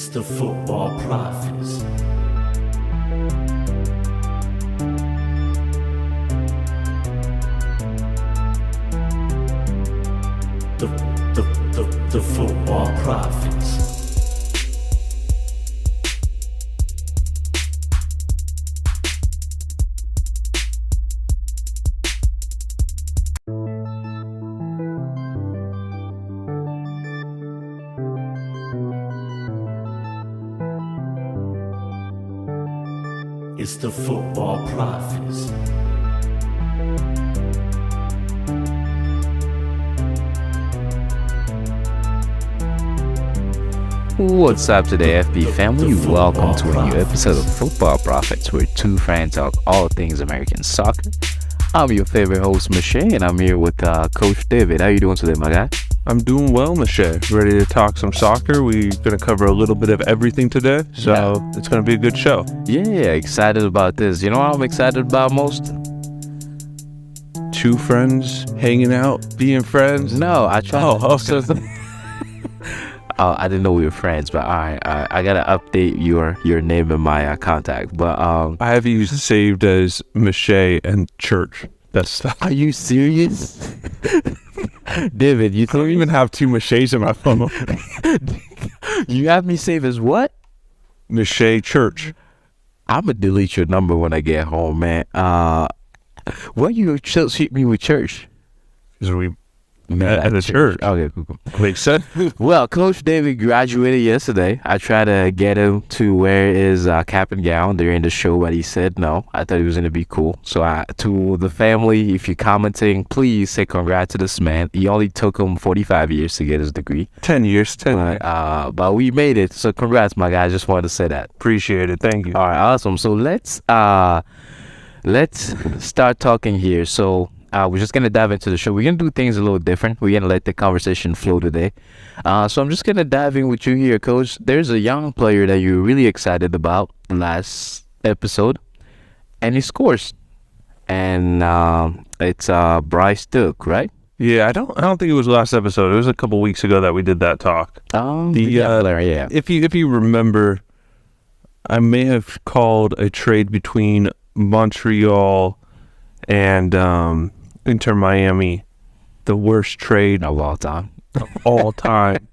It's the Football Prophets. The Football Prophets. It's the Football Prophets. What's up today, FB family? Welcome to a new episode of Football Prophets, where two friends talk all things American soccer. I'm your favorite host, Michelle, and I'm here with Coach David. How you doing today, my guy? I'm doing well, Michelle. Ready to talk some soccer. We're going to cover a little bit of everything today, so It's going to be a good show. Yeah, excited about this. You know what I'm excited about most? Two friends hanging out, being friends. No, I tried. Okay. I didn't know we were friends, but I gotta update your name in my contact. But I have you saved as Michelle and Church. That's. Are you serious? David, you don't even have two Michelles in my phone. You have me saved as what? Michelle Church. I'm gonna delete your number when I get home, man. What you shoot me with Church? Because we met at a church. Okay, cool. Makes sense. Well, Coach David graduated yesterday. I tried to get him to wear his cap and gown during the show, but he said no. I thought he was going to be cool. So to the family, if you're commenting, please say congrats to this man. He only took him 45 years to get his degree. 10 years. But we made it. So congrats, my guy. I just wanted to say that. Appreciate it. Thank you. All right, awesome. So let's start talking here. So we're just going to dive into the show. We're going to do things a little different. We're going to let the conversation flow today. So I'm just going to dive in with you here, Coach. There's a young player that you're really excited about last episode, and he scores. And it's Bryce Duke, right? Yeah, I don't think it was last episode. It was a couple weeks ago that we did that talk. Player. If you remember, I may have called a trade between Montreal and Inter Miami the worst trade of all time.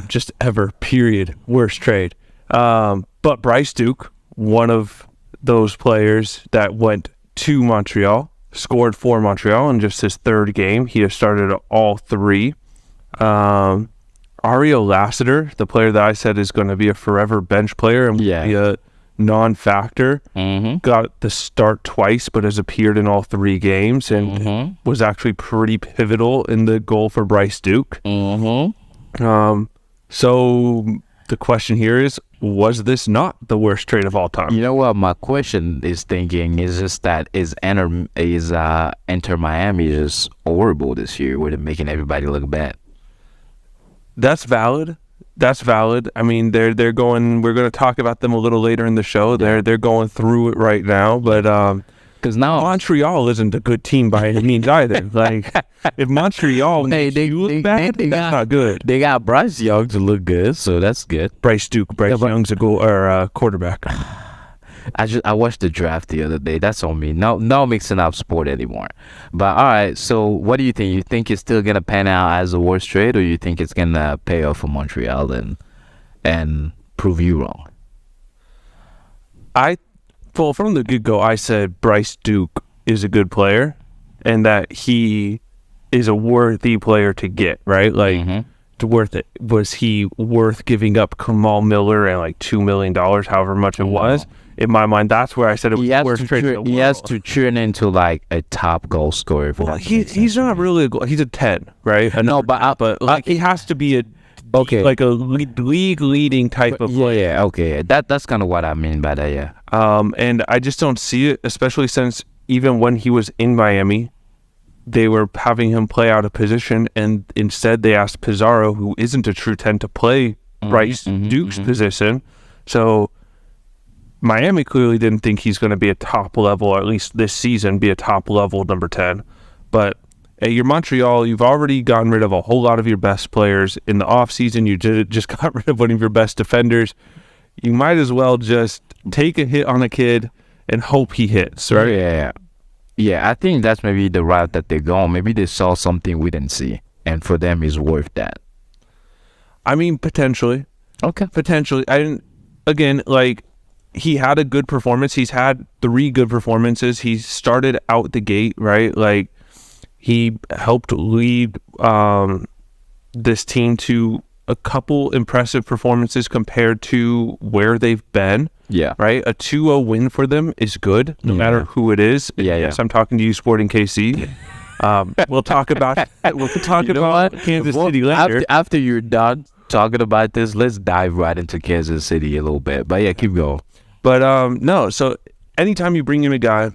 Just ever, period. Worst trade. But Bryce Duke, one of those players that went to Montreal, scored for Montreal in just his third game. He has started all three. Ario Lassiter, the player that I said is going to be a forever bench player and be a non-factor, got the start twice but has appeared in all three games and was actually pretty pivotal in the goal for Bryce Duke. So the question here is, was this not the worst trade of all time? You know what my question is thinking is just that is Inter Miami just horrible this year with it making everybody look bad? That's valid. I mean, they're going. We're going to talk about them a little later in the show. They're going through it right now, but because now Montreal isn't a good team by any means either. Like if Montreal look bad, that's not good. They got Bryce Young to look good, so that's good. Bryce Duke, Young's a goal or quarterback. I watched the draft the other day. That's on me. No mixing up sport anymore. But all right, so what do you think? You think it's still gonna pan out as a worst trade, or you think it's gonna pay off for Montreal and prove you wrong? From the get-go, I said Bryce Duke is a good player, and that he is a worthy player to get. Right, like. Worth it. Was he worth giving up Kamal Miller and like $2 million, however much it was? In my mind, that's where I said it was the worst trade in the world. He has to turn into like a top goal scorer. He's not really he's a 10, right? But like he has to be like a league leading type of player. Yeah, okay. That's kind of what I mean by that, yeah. And I just don't see it, especially since even when he was in Miami, they were having him play out of position, and instead they asked Pizarro, who isn't a true 10, to play Bryce Duke's position. So Miami clearly didn't think he's going to be a top level, or at least this season, be a top level number 10. But You're Montreal. You've already gotten rid of a whole lot of your best players in the offseason. You just got rid of one of your best defenders. You might as well just take a hit on a kid and hope he hits, right? Yeah, I think that's maybe the route that they're going. Maybe they saw something we didn't see, and for them, it's worth that. I mean, potentially. Okay. Potentially. Again, like, he had a good performance. He's had 3 good performances. He started out the gate, right? Like, he helped lead this team to a couple impressive performances compared to where they've been. Yeah. Right? A 2-0 win for them is good, no matter who it is. Yeah. Yes, I'm talking to you, Sporting KC. We'll talk about Kansas City later. After you're done talking about this, let's dive right into Kansas City a little bit. But yeah, keep going. But no, so anytime you bring in a guy,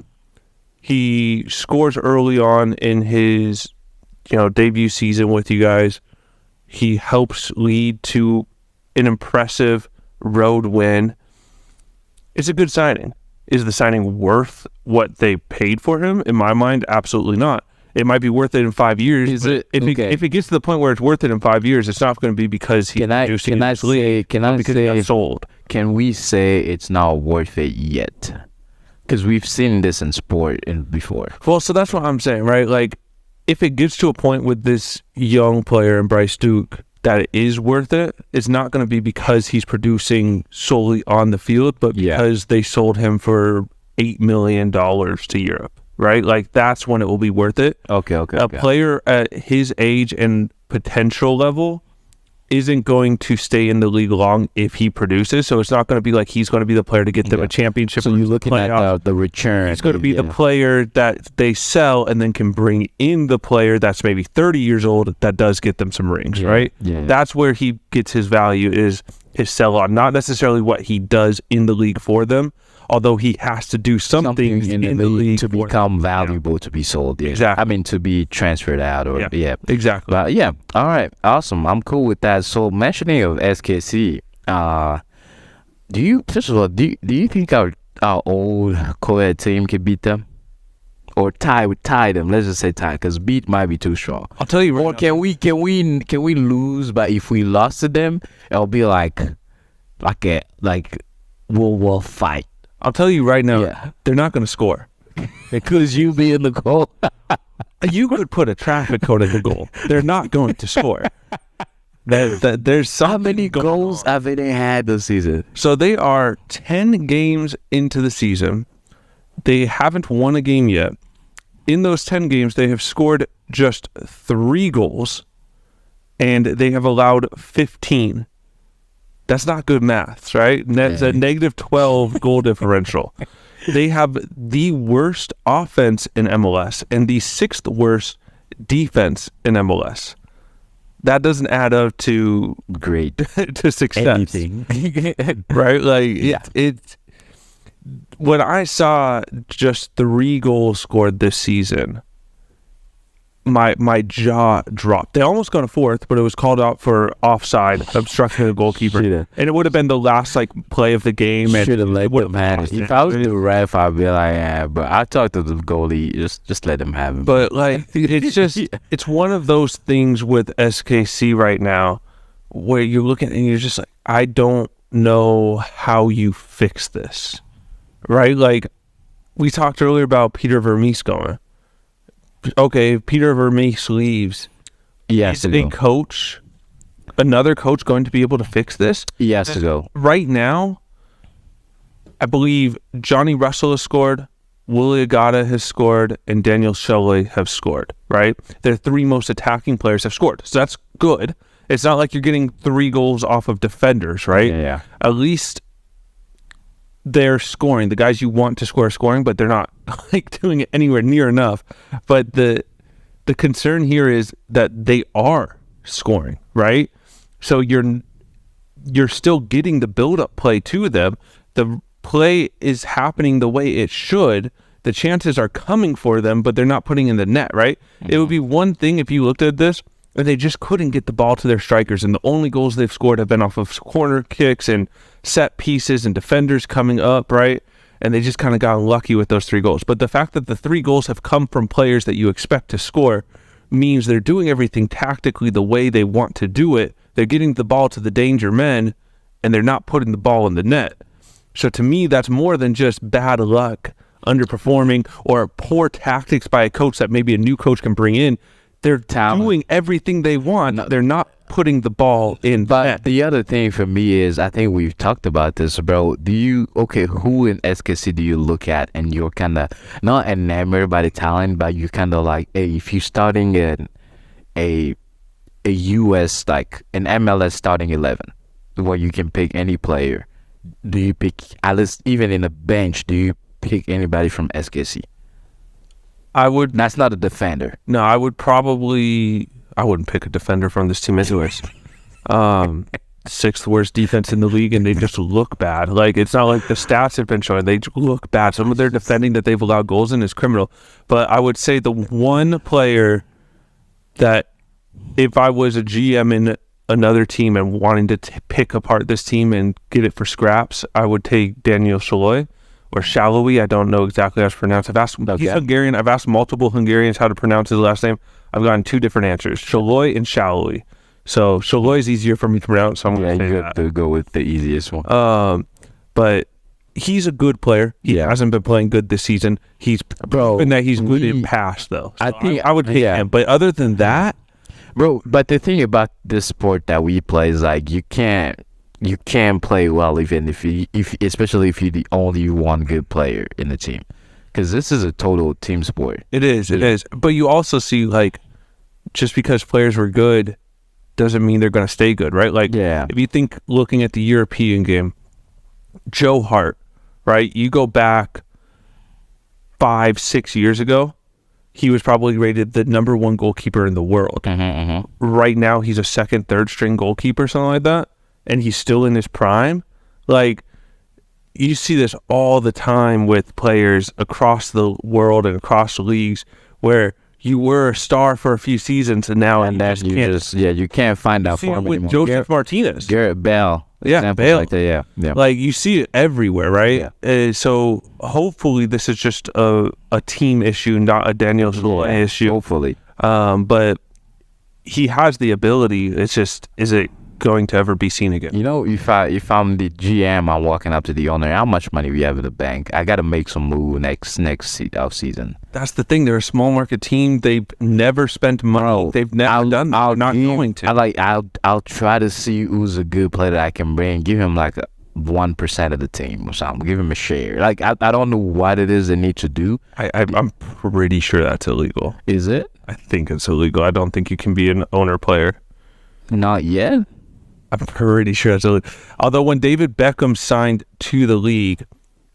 he scores early on in his debut season with you guys. He helps lead to an impressive road win. It's a good signing. Is the signing worth what they paid for him? In my mind, absolutely not. It might be worth it in 5 years. If it gets to the point where it's worth it in 5 years, it's not going to be because he sold. Can we say it's not worth it yet? Because we've seen this in sport before. Well, so that's what I'm saying, right? Like, if it gets to a point with this young player in Bryce Duke that it is worth it, it's not going to be because he's producing solely on the field, but because they sold him for $8 million to Europe, right? Like, that's when it will be worth it. Okay. A player at his age and potential level isn't going to stay in the league long if he produces, so it's not going to be like he's going to be the player to get them a championship. So you're looking at the return. He's going to be the player that they sell and then can bring in the player that's maybe 30 years old that does get them some rings, right? Yeah. That's where he gets his value, is his sell-on, not necessarily what he does in the league for them, although he has to do something in the league to become valuable to be sold. Yeah. Exactly. I mean, to be transferred out. Exactly. But yeah, all right, awesome. I'm cool with that. So mentioning of SKC, do you think our old co-ed team could beat them? Or tie them? Let's just say tie, because beat might be too strong. I'll tell you right or now. can we lose? But if we lost to them, it'll be like World War fight. I'll tell you right now, they're not going to score. Because you be in the goal. You could put a traffic cone in the goal. They're not going to score. There's how many goals have they had this season? So they are 10 games into the season. They haven't won a game yet. In those 10 games, they have scored just 3 goals, and they have allowed 15. That's not good maths, right? That's a negative 12 goal differential. They have the worst offense in MLS and the 6th worst defense in MLS. That doesn't add up to great to success. Anything. Right? Like, it's when I saw just 3 goals scored this season, my jaw dropped. They almost got a 4th, but it was called out for offside, obstructing the goalkeeper. And it would have been the last play of the game. Should have let them have it. If I was the ref, I'd be like, yeah, but I talked to the goalie, just let them have it. But it's just it's one of those things with SKC right now where you're looking and you're just like, I don't know how you fix this. Right? Like, we talked earlier about Peter Vermees going. Okay, if Peter Vermees leaves, is another coach going to be able to fix this? He has to go. Right now, I believe Johnny Russell has scored, Willie Agata has scored, and Daniel Shelley have scored, right? Their 3 most attacking players have scored. So that's good. It's not like you're getting 3 goals off of defenders, right? Yeah. At least they're scoring. The guys you want to score are scoring, but they're not doing it anywhere near enough. But the concern here is that they are scoring, right? So you're still getting the build-up play to them. The play is happening the way it should. The chances are coming for them, but they're not putting in the net, right? Mm-hmm. It would be one thing if you looked at this and they just couldn't get the ball to their strikers, and the only goals they've scored have been off of corner kicks and set pieces and defenders coming up, right? And they just kind of got lucky with those 3 goals. But the fact that the 3 goals have come from players that you expect to score means they're doing everything tactically the way they want to do it. They're getting the ball to the danger men, and they're not putting the ball in the net. So to me, that's more than just bad luck, underperforming, or poor tactics by a coach that maybe a new coach can bring in. They're doing everything they want. No, they're not putting the ball in. But the other thing for me is, I think we've talked about this, bro. Who in SKC do you look at and you're kind of not enamored by the talent, but you kind of like, hey, if you're starting in a US, like an MLS starting 11, where you can pick any player, do you pick, at least even in a bench, do you pick anybody from SKC? I would. That's not a defender. No, I wouldn't pick a defender from this team anyways. Sixth worst defense in the league, and they just look bad. Like, it's not like the stats have been showing. They look bad. Some of their defending that they've allowed goals in is criminal. But I would say the one player that, if I was a GM in another team and wanting to pick apart this team and get it for scraps, I would take Daniel Shaloi. Or Shaloui, I don't know exactly how it's pronounced. He's Hungarian. I've asked multiple Hungarians how to pronounce his last name. I've gotten two different answers, Shaloi and Shaloui. So Shaloi is easier for me to pronounce, so I'm going to say you have to go with the easiest one. But he's a good player. He hasn't been playing good this season. He's proven that he's good in pass, though. So I would take him. But other than that, bro. But the thing about this sport that we play is like you can't play well even especially if you're the only one good player in the team, because this is a total team sport. It is. But you also see, like, just because players were good doesn't mean they're going to stay good, right? Like, if you think, looking at the European game, Joe Hart, right? You go back 5-6 years ago, he was probably rated the number one goalkeeper in the world. Right now, he's a second, third string goalkeeper, something like that. And he's still in his prime. Like, you see this all the time with players across the world and across the leagues where you were a star for a few seasons and now you can't find that form with anymore. Joseph Martinez, Garrett Bale, Bale, like that, like you see it everywhere, right? So hopefully this is just a team issue, not a Daniel Shaloi issue. Hopefully, but he has the ability. It's just, is it going to ever be seen again? You know, if I'm the GM, I'm walking up to the owner, how much money we have in the bank? I got to make some move next off season. That's the thing. They're a small market team. They've never spent money. Bro, they've never done that. They're not going to. I'll try to see who's a good player that I can bring. Give him like 1% of the team or something. Give him a share. Like, I don't know what it is they need to do. I'm pretty sure that's illegal. Is it? I think it's illegal. I don't think you can be an owner player. Not yet. I'm pretty sure that's illegal. Although when David Beckham signed to the league,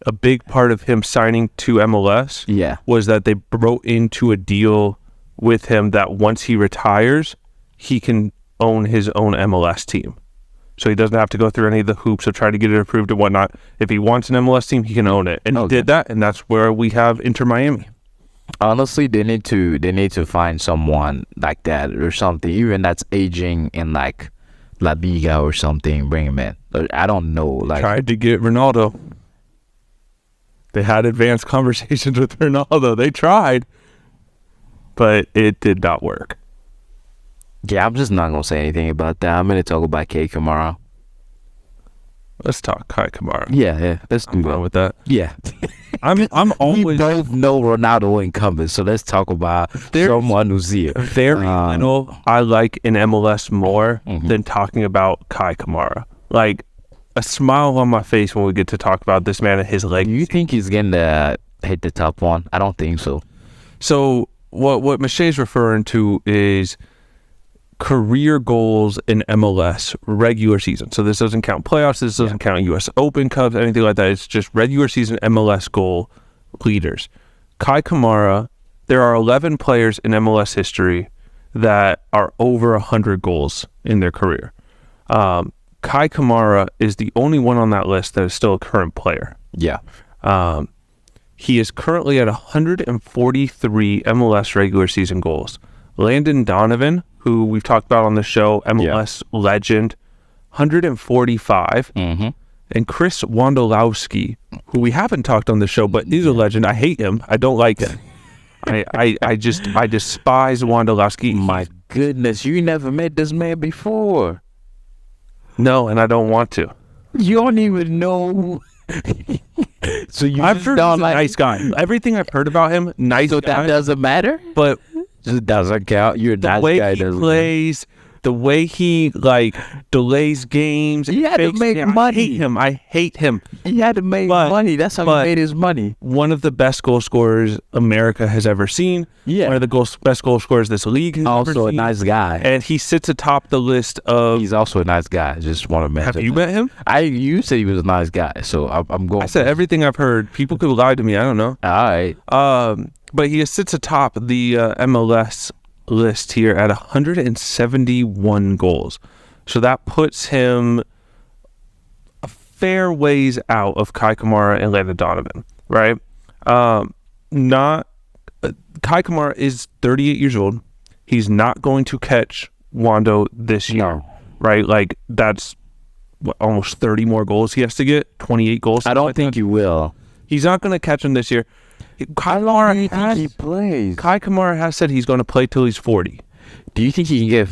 a big part of him signing to MLS was that they wrote into a deal with him that once he retires, he can own his own MLS team. So he doesn't have to go through any of the hoops of trying to get it approved and whatnot. If he wants an MLS team, he can own it. And he did that, and that's where we have Inter Miami. Honestly, they need to find someone like that or something, even that's aging in like La Liga or something, bring him in. I don't know. Like, tried to get Ronaldo. They had advanced conversations with Ronaldo. They tried, but it did not work. Yeah, I'm just not going to say anything about that. I'm going to talk about Kei Kamara. Let's talk Kei Kamara. Yeah. Let's do that. With that. Yeah. I'm always... We both know Ronaldo incumbent, so let's talk about someone who's here. Very little I like in MLS more than talking about Kei Kamara. Like, a smile on my face when we get to talk about this man and his legacy. Do you think he's going to hit the top one? I don't think so. So, what Michelle's referring to is career goals in MLS regular season. So this doesn't count playoffs, this doesn't count US Open Cups, anything like that. It's just regular season MLS goal leaders. Kei Kamara, there are 11 players in MLS history that are over 100 goals in their career. Kei Kamara is the only one on that list that is still a current player. Yeah. He is currently at 143 MLS regular season goals. Landon Donovan, who we've talked about on the show, MLS legend, 145. And Chris Wondolowski, who we haven't talked on the show, but is a legend. I hate him. I don't like him. I despise Wondolowski. My goodness, you never met this man before. No, and I don't want to. You don't even know. So I've heard he's a nice guy. Everything I've heard about him, nice so guy. that doesn't matter? But It doesn't count. You're a the nice way guy. he doesn't plays, the way he like delays games. He had to fakes make it. money. I hate him. He had to make But- money. That's how he but- made his money. One of the best goal scorers America has ever seen. Yeah. One of the best goal scorers this league has ever Also a seen. nice guy. And he sits atop the list of. He's also a nice guy. Just want to mention. Have you met him? You said he was a nice guy, so I'm going. I said everything I've heard. People could lie to me. I don't know. All right. But he sits atop the MLS list here at 171 goals. So that puts him a fair ways out of Kei Kamara and Donovan, right? Kei Kamara is 38 years old. He's not going to catch Wando this year, right? Like that's almost 30 more goals he has to get, 28 goals. I don't think you will. He's not going to catch him this year. Kei Kamara has said he's going to play till he's 40. Do you think he can get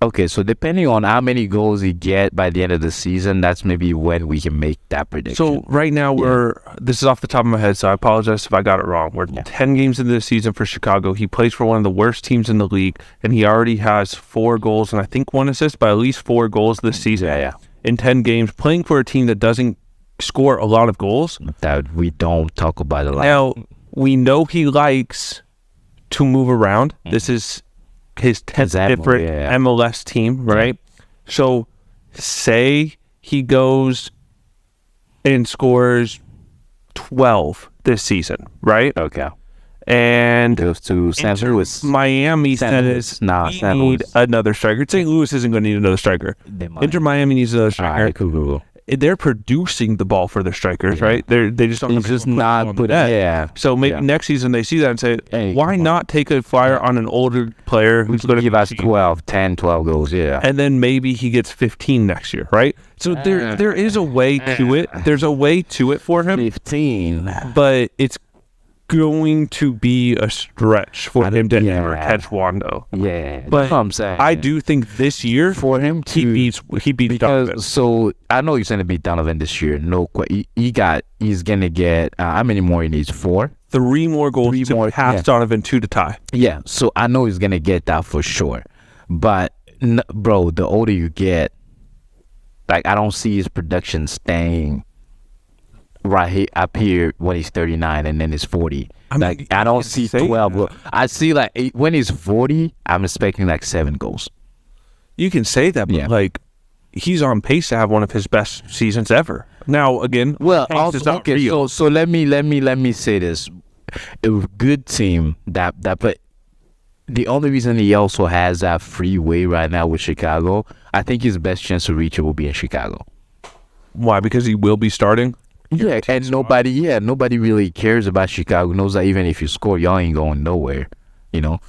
okay, so depending on how many goals he get by the end of the season, that's maybe when we can make that prediction. So right now this is off the top of my head, so I apologize if I got it wrong. We're 10 games into the season for Chicago. He plays for one of the worst teams in the league, and he already has 4 goals and I think 1 assist, but at least 4 goals this season. Yeah. In 10 games, playing for a team that doesn't score a lot of goals. That we don't talk about a lot. Now, we know he likes to move around. This is his 10th different MLS team, right? So, say he goes and scores 12 this season, right? Okay. And Goes to St. Louis. Miami St. says Louis. we St. need Louis. another striker. St. Louis isn't going to need another striker. Inter Miami needs another striker. Alright, cool. They're producing the ball for their strikers, right? They just don't. He's just not put. Yeah. So maybe next season they see that and say, Hey, why not take a flyer on an older player who's going to Give us 12 goals, yeah. and then maybe he gets 15 next year, right? So there is a way to it. There's a way to it for him, 15. but it's going to be a stretch for him to ever catch Wando. Yeah, But that's what I'm saying. I do think this year for him to he beats Donovan. So I know he's gonna beat Donovan this year. No, he's gonna get how many more he needs? 4. 3 more goals to pass Donovan, 2 to tie. Yeah, so I know he's gonna get that for sure. But bro, the older you get, like I don't see his production staying right here up here when he's 39 and then he's 40. I don't see 12. I see when he's 40, I'm expecting 7 goals. You can say that, but he's on pace to have one of his best seasons ever. Now again, so let me say this: a good team that but the only reason he also has that freeway right now with Chicago, I think his best chance to reach it will be in Chicago. Why? Because he will be starting. Yeah, and nobody really cares about Chicago. Knows that even if you score, y'all ain't going nowhere,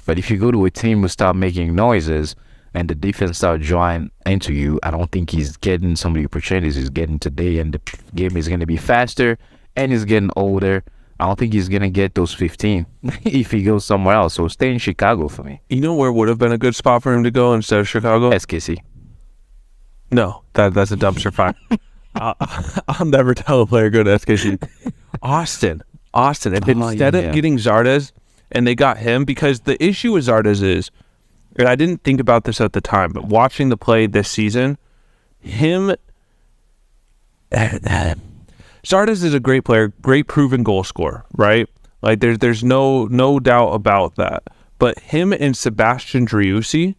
But if you go to a team who start making noises and the defense start drawing into you, I don't think he's getting some of the opportunities he's getting today, and the game is going to be faster and he's getting older. I don't think he's going to get those 15 if he goes somewhere else. So stay in Chicago for me. You know where would have been a good spot for him to go instead of Chicago? SKC. No, that's a dumpster fire. I'll never tell a player go to SKC. Austin. And instead of getting Zardes, and they got him, because the issue with Zardes is, and I didn't think about this at the time, but watching the play this season, Zardes is a great player, great proven goal scorer, right? Like there's no doubt about that. But him and Sebastian Driussi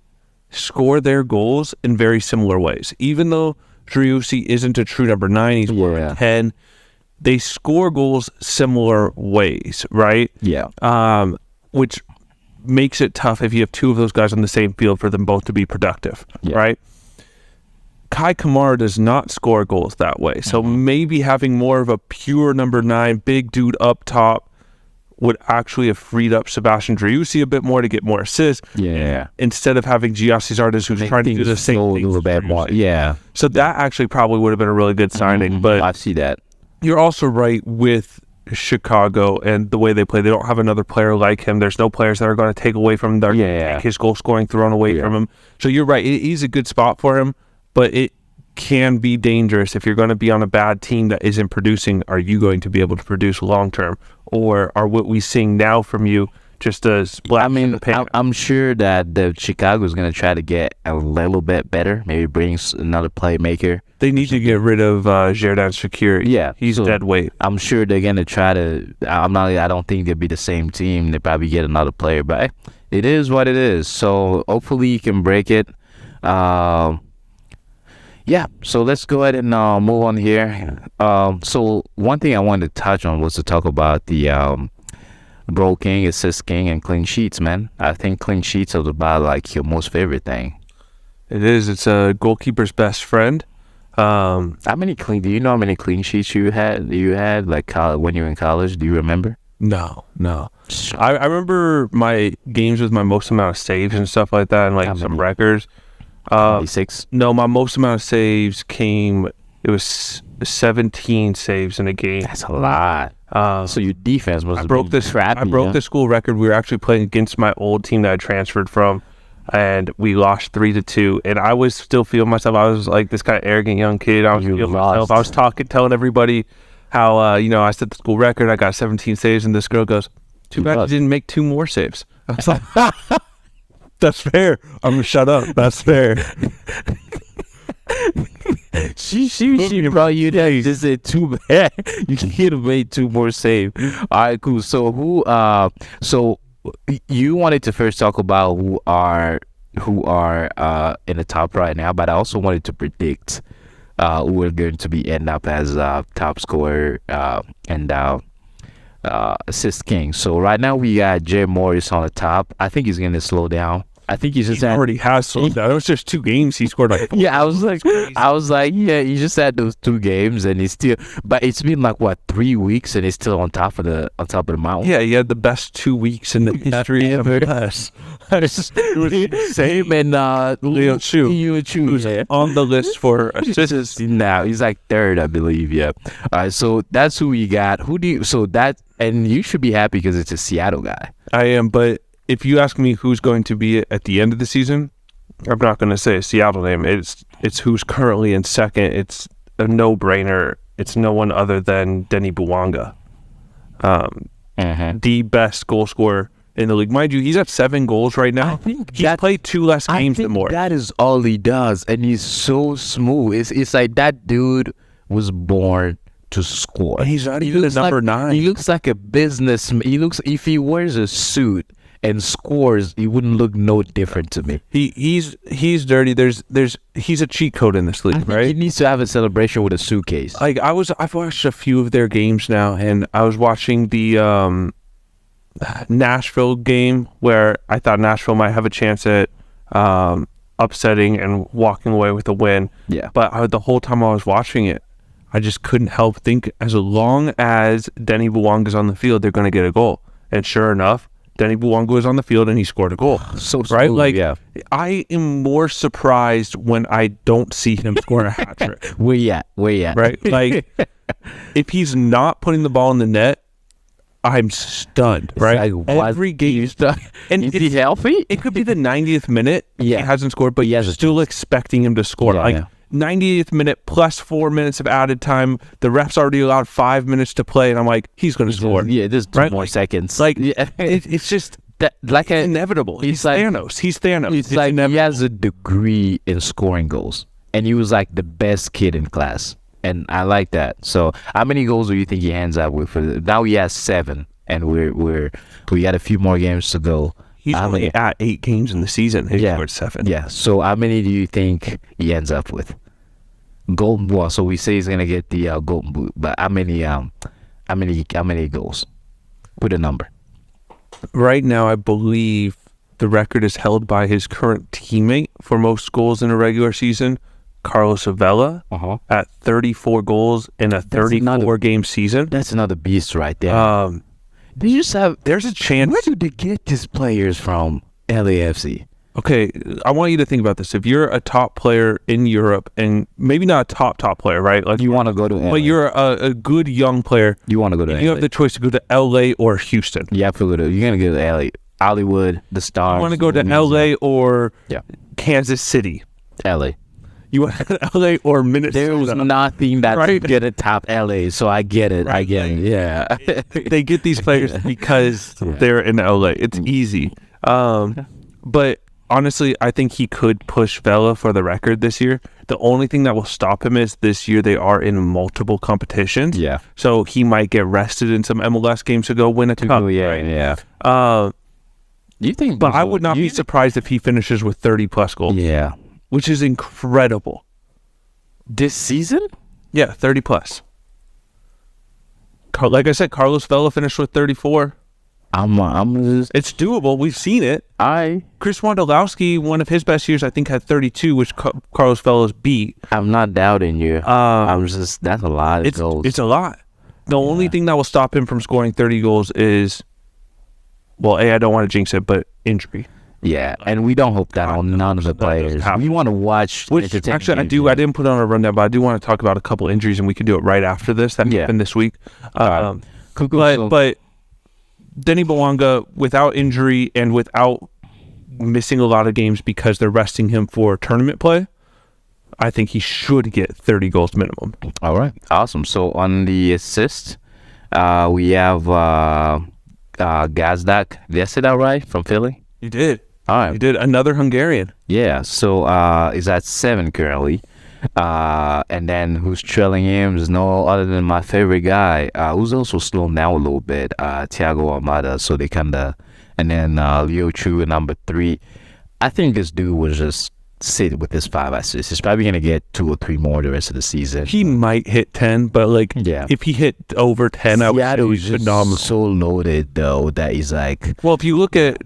score their goals in very similar ways. Even though Driussi isn't a true number 9, he's more 10. They score goals similar ways, right? Yeah. Which makes it tough if you have 2 of those guys on the same field for them both to be productive, right? Kei Kamara does not score goals that way. So maybe having more of a pure number 9, big dude up top, would actually have freed up Sebastian Driussi a bit more to get more assists. Yeah. Instead of having Giassi Zardes, who's trying to do the same thing. A little bit more. Yeah. So that actually probably would have been a really good signing. But I see that. You're also right with Chicago and the way they play. They don't have another player like him. There's no players that are going to take away from him. Take his goal scoring thrown away from him. So you're right. It is a good spot for him, but it can be dangerous if you're going to be on a bad team that isn't producing. Are you going to be able to produce long term, or are what we seeing now from you just a splash? I mean, I'm sure that the Chicago is going to try to get a little bit better. Maybe bring another playmaker. They need to get rid of Xherdan Shaqiri. Yeah, he's dead weight. I'm sure they're going to try to. I don't think they'll be the same team. They probably get another player, but it is what it is. So hopefully you can break it. Yeah, so let's go ahead and move on here. So one thing I wanted to touch on was to talk about the goal king, assist king, and clean sheets, man. I think clean sheets are about like your most favorite thing. It is. It's a goalkeeper's best friend. How many clean? Do you know how many clean sheets you had? Like when you were in college? Do you remember? No. I remember my games with my most amount of saves and stuff like that, and like some records. 26. No, my most amount of saves came. It was 17 saves in a game. That's a lot. So your defense was broke the school record. We were actually playing against my old team that I transferred from, and we lost 3-2. And I was still feeling myself. I was like this kind of arrogant young kid. I was feeling myself. I was telling everybody how I set the school record. I got 17 saves, and this girl goes, "Too bad you didn't make 2 more saves." I was like, "That's fair. I'm gonna shut up. That's fair." She brought you there. You just said too bad. You could have made 2 more saves. All right, cool. So so you wanted to first talk about who are in the top right now, but I also wanted to predict who are going to be end up as top scorer and assist king. So right now we got Jay Morris on the top. I think he's going to slow down. I think he already has slowed down. It was just 2 games he scored like. Yeah, I was like, yeah, he just had those 2 games and he's still. But it's been like what 3 weeks and he's still on top of the mountain. Yeah, he had the best 2 weeks in the history of MLS. Same and Leo Chu on the list for assists. Now he's like 3rd, I believe. Yeah. All right, so that's who we got. And you should be happy because it's a Seattle guy. I am, but if you ask me who's going to be at the end of the season, I'm not going to say a Seattle name. It's who's currently in second. It's a no-brainer. It's no one other than Denny Bouanga, the best goal scorer in the league. Mind you, he's at 7 goals right now. I think he's played 2 less games than more. That is all he does, and he's so smooth. It's like that dude was born to score. And he's not even number 9. He looks like a businessman. If he wears a suit and scores, he wouldn't look no different to me. He's dirty. He's a cheat code in this league, right? He needs to have a celebration with a suitcase. Like I've watched a few of their games now, and I was watching the Nashville game where I thought Nashville might have a chance at upsetting and walking away with a win. Yeah. But the whole time I was watching it, I just couldn't help think, as long as Denny Bouanga's on the field, they're going to get a goal. And sure enough, Denny Bouanga was on the field and he scored a goal. So right, smooth, like yeah. I am more surprised when I don't see him score a hat trick. Where you at? Right, like if he's not putting the ball in the net, I'm stunned. It's right, like, every game, and is he healthy? It could be the 90th minute. Yeah, he hasn't scored, but you're still expecting him to score. Yeah, like 90th minute plus 4 minutes of added time. The ref's already allowed 5 minutes to play, and I'm like, he's going to score. Yeah, there's 2 more seconds. Like it's just that, like inevitable. He's like Thanos. He's Thanos. It's like inevitable. He has a degree in scoring goals, and he was like the best kid in class, and I like that. So, how many goals do you think he ends up with? Now he has 7, and we got a few more games to go. He's only at 8 games in the season. He scored 7. Yeah. So how many do you think he ends up with? Golden Boot. So we say he's gonna get the Golden Boot, but how many goals? Put a number. Right now, I believe the record is held by his current teammate for most goals in a regular season, Carlos Avella, at 34 goals in a 34-game season. That's another beast right there. There's a chance. Where do they get these players from? LAFC. Okay, I want you to think about this. If you're a top player in Europe, and maybe not a top player, right? Like You want to go to LA. but you're a good young player. You want to go to LA. You have the choice to go to LA or Houston. You have to go to. You're gonna go to LA, Hollywood, the stars. You want to go to LA or Kansas City. LA. You want to go to LA or Minnesota. There was nothing that Right? get it top LA, so I get it. I get it. Yeah. They get these players because they're in LA. It's easy. But honestly, I think he could push Vela for the record this year. The only thing that will stop him is this year they are in multiple competitions. Yeah. So he might get rested in some MLS games to go win a cup. Yeah. You think? But I would not be surprised if he finishes with 30 plus goals. Yeah. Which is incredible. This season? Yeah, 30 plus. Like I said, Carlos Vela finished with 34. I'm just. It's doable. We've seen it. Chris Wondolowski, one of his best years, I think, had 32, which Carlos Vela's beat. I'm not doubting you. I'm just. That's a lot of goals. It's a lot. The only thing that will stop him from scoring 30 goals is, well, I don't want to jinx it, but injury. Yeah, and we don't hope that on none of the players. We want to watch. Which actually, I didn't put it on a rundown, but I do want to talk about a couple injuries, and we can do it right after this. That happened this week. But Denny Bouanga, without injury and without missing a lot of games because they're resting him for tournament play, I think he should get 30 goals minimum. All right, awesome. So on the assist, we have Gazdak. Did I say that right? From Philly? You did. All right. You did. Another Hungarian. Yeah, so is at 7 currently. And then who's trailing him is no other than my favorite guy, who's also slowing down a little bit, Thiago Almada. So they kind of, and then Leo Chu at number 3. I think this dude will just sit with his 5 assists. He's probably going to get 2 or 3 more the rest of the season. He might hit 10, but if he hit over 10, I would say he's just phenomenal. so loaded, though, that he's like... Well, if you look at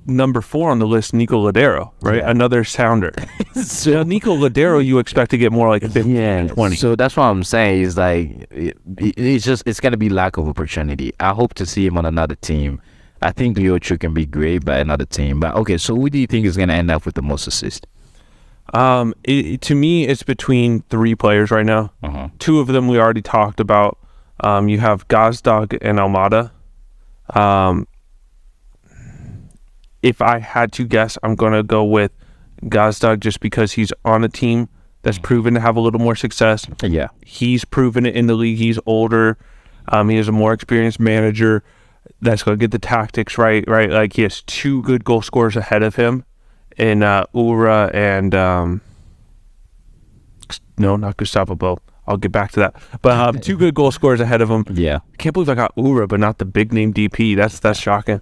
number 4 on the list, Nico Ladero, right? Yeah. Another sounder. So Nico Ladero, you expect to get more like 15, 20. So that's what I'm saying. He's like, it's going to be lack of opportunity. I hope to see him on another team. I think Leo Chu can be great by another team. But okay, so who do you think is going to end up with the most assists? To me, it's between 3 players right now. 2 of them we already talked about. You have Gazdag and Almada. If I had to guess, I'm going to go with Gazdag just because he's on a team that's proven to have a little more success. Yeah. He's proven it in the league. He's older. He has a more experienced manager that's going to get the tactics right? Like he has 2 good goal scorers ahead of him in Ura and... no, not Gustavo Bo. I'll get back to that. But 2 good goal scorers ahead of him. Yeah. I can't believe I got Ura, but not the big name DP. That's shocking.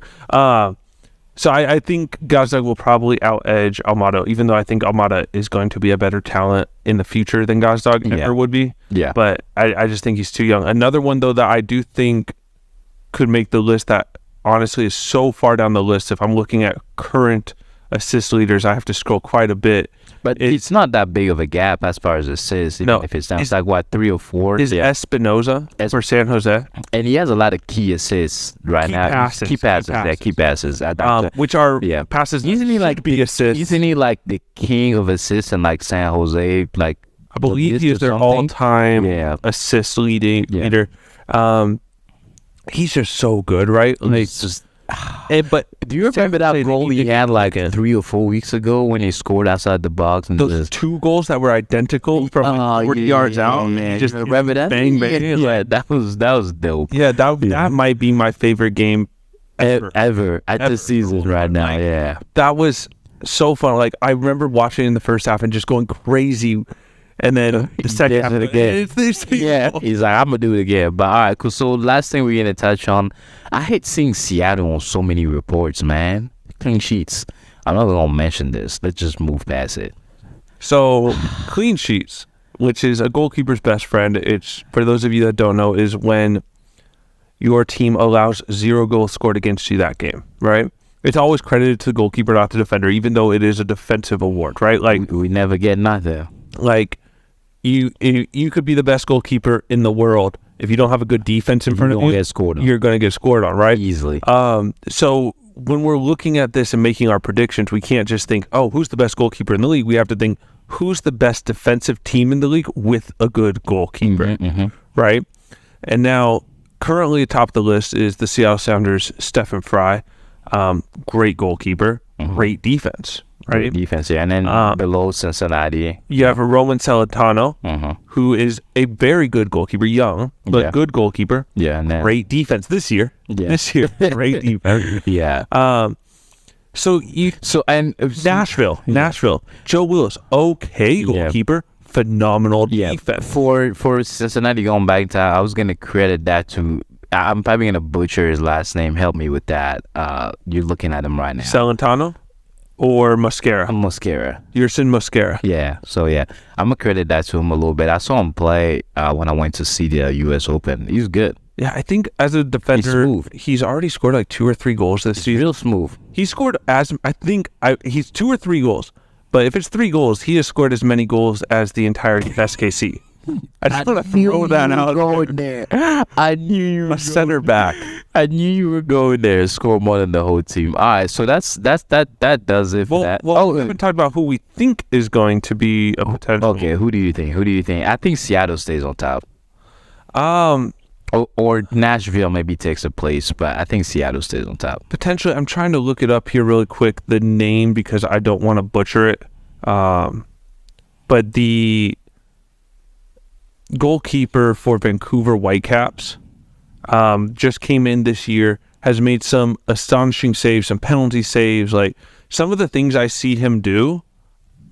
So I think Gazdag will probably out-edge Almada, even though I think Almada is going to be a better talent in the future than Gazdag ever would be. Yeah. But I just think he's too young. Another one, though, that I do think could make the list that honestly is so far down the list, if I'm looking at current assist leaders, I have to scroll quite a bit. But it's not that big of a gap as far as assists. No, if it's down, it's like what, 3 or 4. Is Espinoza for San Jose, and he has a lot of key assists right now. Key passes. Which are passes. Isn't he like the assists? Isn't he like the king of assists in like San Jose? Like I believe he is their all-time assist leader. He's just so good, right? Like just. But do you remember that goal he had like 3 or 4 weeks ago when he scored outside the box? And those 2 goals that were identical from 40 yards out. Man. Just remember that? Bang, bang. Yeah, that was dope. Yeah, that might be my favorite game ever this season right now. Yeah, that was so fun. Like I remember watching in the first half and just going crazy. And then the second half again. He's like, I'm gonna do it again. But all right, cool. So last thing we're gonna touch on, I hate seeing Seattle on so many reports, man. Clean sheets. I'm not gonna mention this. Let's just move past it. So clean sheets, which is a goalkeeper's best friend. It's, for those of you that don't know, is when your team allows 0 goals scored against you that game, right? It's always credited to the goalkeeper, not the defender, even though it is a defensive award, right? Like we never get nothing. Like you could be the best goalkeeper in the world. If you don't have a good defense in front of you, get scored on. You're going to get scored on, right? Easily. So when we're looking at this and making our predictions, we can't just think, oh, who's the best goalkeeper in the league? We have to think, who's the best defensive team in the league with a good goalkeeper, right? And now, currently atop the list is the Seattle Sounders' Stephen Fry. Great goalkeeper, great defense, right? Great defense, yeah. And then below Cincinnati, you have a Roman Celentano, who is a very good goalkeeper, young, but good goalkeeper. Yeah, and then great defense this year. Yeah. This year, great defense. Yeah. So Nashville, Joe Willis, okay goalkeeper, phenomenal defense. For Cincinnati going back to, I was gonna credit that to. I'm probably gonna butcher his last name. Help me with that. You're looking at him right now. Celentano or Mosquera? Mosquera. Yerson Mosquera. Yeah. So yeah, I'm gonna credit that to him a little bit. I saw him play when I went to see the U.S. Open. He's good. Yeah, I think as a defender, he's already scored like 2 or 3 goals this season. Real smooth. He scored he's 2 or 3 goals, but if it's 3 goals, he has scored as many goals as the entire SKC. I just want to throw that out there. I knew you were center back. I knew you were going there and score more than the whole team. All right, so that does it for that. Well, we haven't talked about who we think is going to be a potential. Okay, who do you think? I think Seattle stays on top. Or Nashville maybe takes a place, but I think Seattle stays on top. Potentially, I'm trying to look it up here really quick, the name, because I don't want to butcher it. But the goalkeeper for Vancouver Whitecaps just came in this year, has made some astonishing saves, some penalty saves. Like, some of the things I see him do,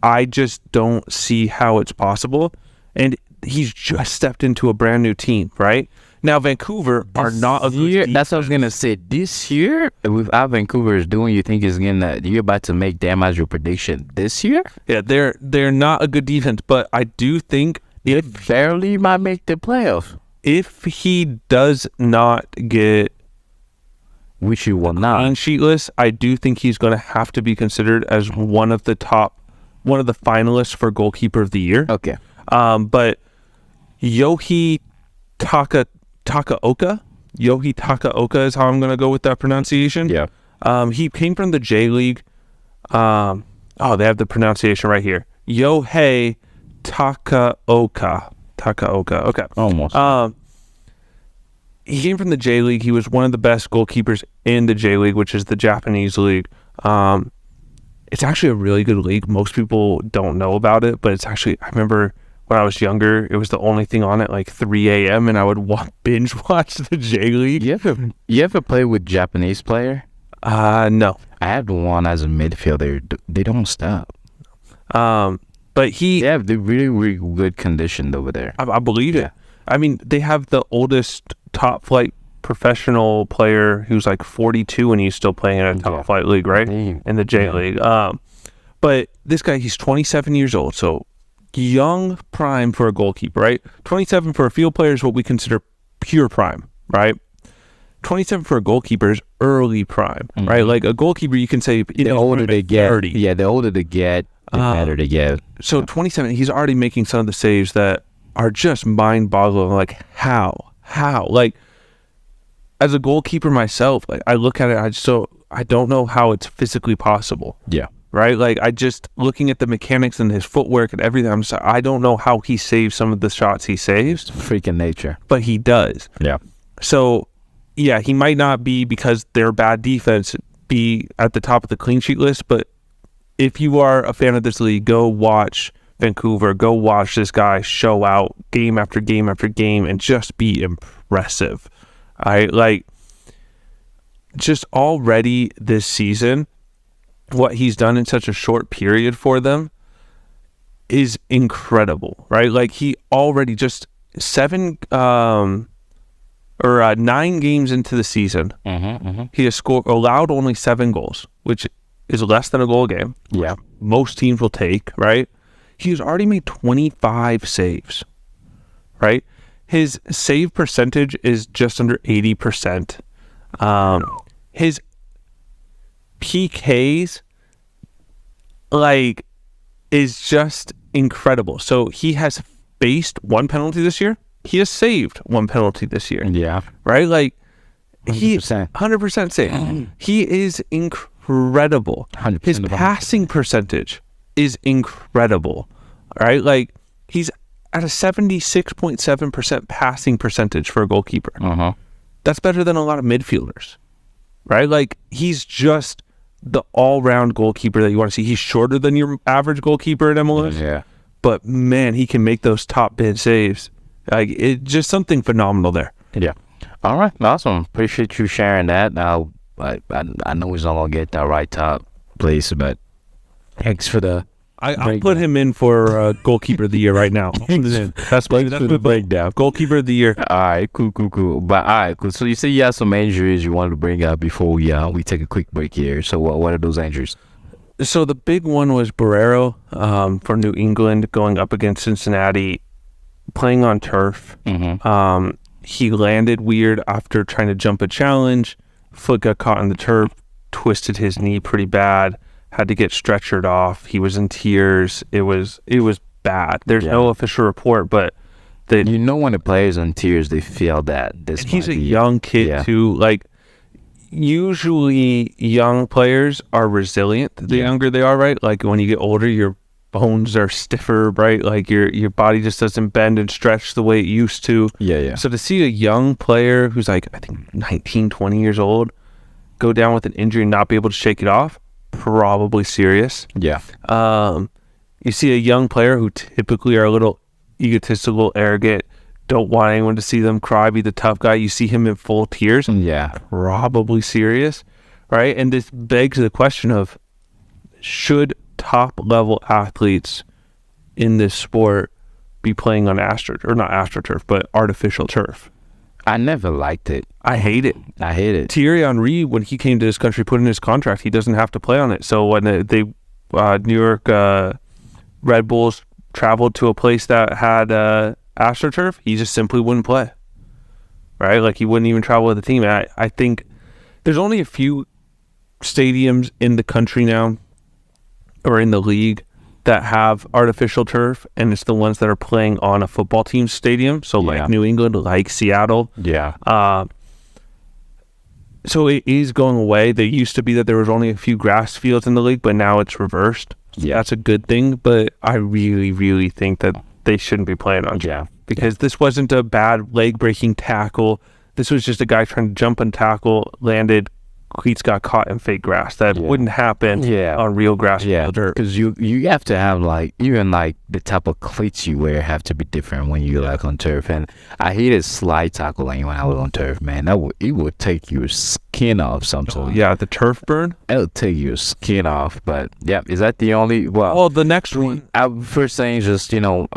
I just don't see how it's possible. And he's just stepped into a brand new team, right? Now, Vancouver are not a good defense. That's what I was going to say. This year, with how Vancouver is doing, you think you're about to make them as your prediction this year? Yeah, they're not a good defense, but I do think it barely might make the playoffs. If he does not get which he will not on sheet list, I do think he's going to have to be considered as one of the finalists for goalkeeper of the year. Okay. But Yohei Takaoka is how I'm going to go with that pronunciation. Yeah. He came from the J League. They have the pronunciation right here. Yohei Takaoka. Okay. Almost. He came from the J League. He was one of the best goalkeepers in the J League, which is the Japanese league. It's actually a really good league. Most people don't know about it, but it's actually, I remember when I was younger, it was the only thing on at like 3 a.m. and I would binge watch the J League. You ever play with Japanese player? No. I had one as a midfielder. They don't stop. But they have the really, really good condition over there. I believe it. I mean, they have the oldest top flight professional player who's like 42 and he's still playing in a top flight league, right? In the J League. But this guy, he's 27 years old, so young prime for a goalkeeper, right? 27 for a field player is what we consider pure prime, right? 27 for a goalkeeper is early prime, right? Like a goalkeeper, you can say the older they get, 30. Yeah, the older they get, the better they get. So 27, he's already making some of the saves that are just mind-boggling. Like how? Like as a goalkeeper myself, like I look at it, I don't know how it's physically possible. Yeah. Right? Like I just looking at the mechanics and his footwork and everything, I don't know how he saves some of the shots he saves. It's freaking nature. But he does. Yeah. So yeah, he might not be, because they're bad defense, be at the top of the clean sheet list, but if you are a fan of this league, go watch Vancouver, go watch this guy show out game after game after game and just be impressive. Like just already this season, what he's done in such a short period for them is incredible, right? Like he already just 9 games into the season, he has allowed only 7 goals, which is less than a goal a game. Yeah. Most teams will take, right? He has already made 25 saves, right? His save percentage is just under 80%. His PKs, like, is just incredible. So he has faced 1 penalty this year. He has saved 1 penalty this year. Yeah. Right? Like, He 100%. 100% safe. He is incredible. 100% His passing percentage is incredible. All right, like he's at a 76.7% passing percentage for a goalkeeper. That's better than a lot of midfielders, right? Like he's just the all-round goalkeeper that you want to see. He's shorter than your average goalkeeper in MLS. Yeah. But man, he can make those top bid saves. Like it just something phenomenal there. Yeah. All right. Awesome. Appreciate you sharing that. Now, I know he's not gonna get that right top place, but thanks for the. I'll put him in for goalkeeper of the year right now. That's the breakdown. Goalkeeper of the year. All right. Cool. But all right. Cool. So you say you have some injuries you wanted to bring up before we take a quick break here. So what are those injuries? So the big one was Barrero for New England going up against Cincinnati, playing on turf. He landed weird after trying to jump a challenge. Foot got caught in the turf, twisted his knee pretty bad, had to get stretchered off. He was in tears. It was bad. There's no official report, but when the players in tears, they feel that this. And he's a young kid too. Like usually, young players are resilient. The younger they are, right? Like when you get older, your bones are stiffer, right? Like your body just doesn't bend and stretch the way it used to. Yeah. So to see a young player who's like, I think 19, 20 years old, go down with an injury and not be able to shake it off, probably serious. Yeah. You see a young player who typically are a little egotistical, arrogant, don't want anyone to see them cry, be the tough guy. You see him in full tears. Yeah. Probably serious, right? And this begs the question of, should top level athletes in this sport be playing on not astroturf, but artificial turf? I never liked it. I hate it. Thierry Henry, when he came to this country, put in his contract, he doesn't have to play on it. So when New York Red Bulls traveled to a place that had astroturf, he just simply wouldn't play, right? Like he wouldn't even travel with the team. And I think there's only a few stadiums in the country now or in the league that have artificial turf, and it's the ones that are playing on a football team stadium. So like New England, like Seattle. Yeah. So it is going away. There used to be that there was only a few grass fields in the league, but now it's reversed. Yeah. That's a good thing, but I really, really think that they shouldn't be playing on turf because this wasn't a bad leg-breaking tackle. This was just a guy trying to jump and tackle, landed, cleats got caught in fake grass. That wouldn't happen on real grass. Yeah, because you have to have even the type of cleats you wear have to be different when you on turf. And I hated slide tackling when I was on turf, man. It would take your skin off sometimes. The turf burn. It'll take your skin off. But is that the only? Well, the next one. First thing is just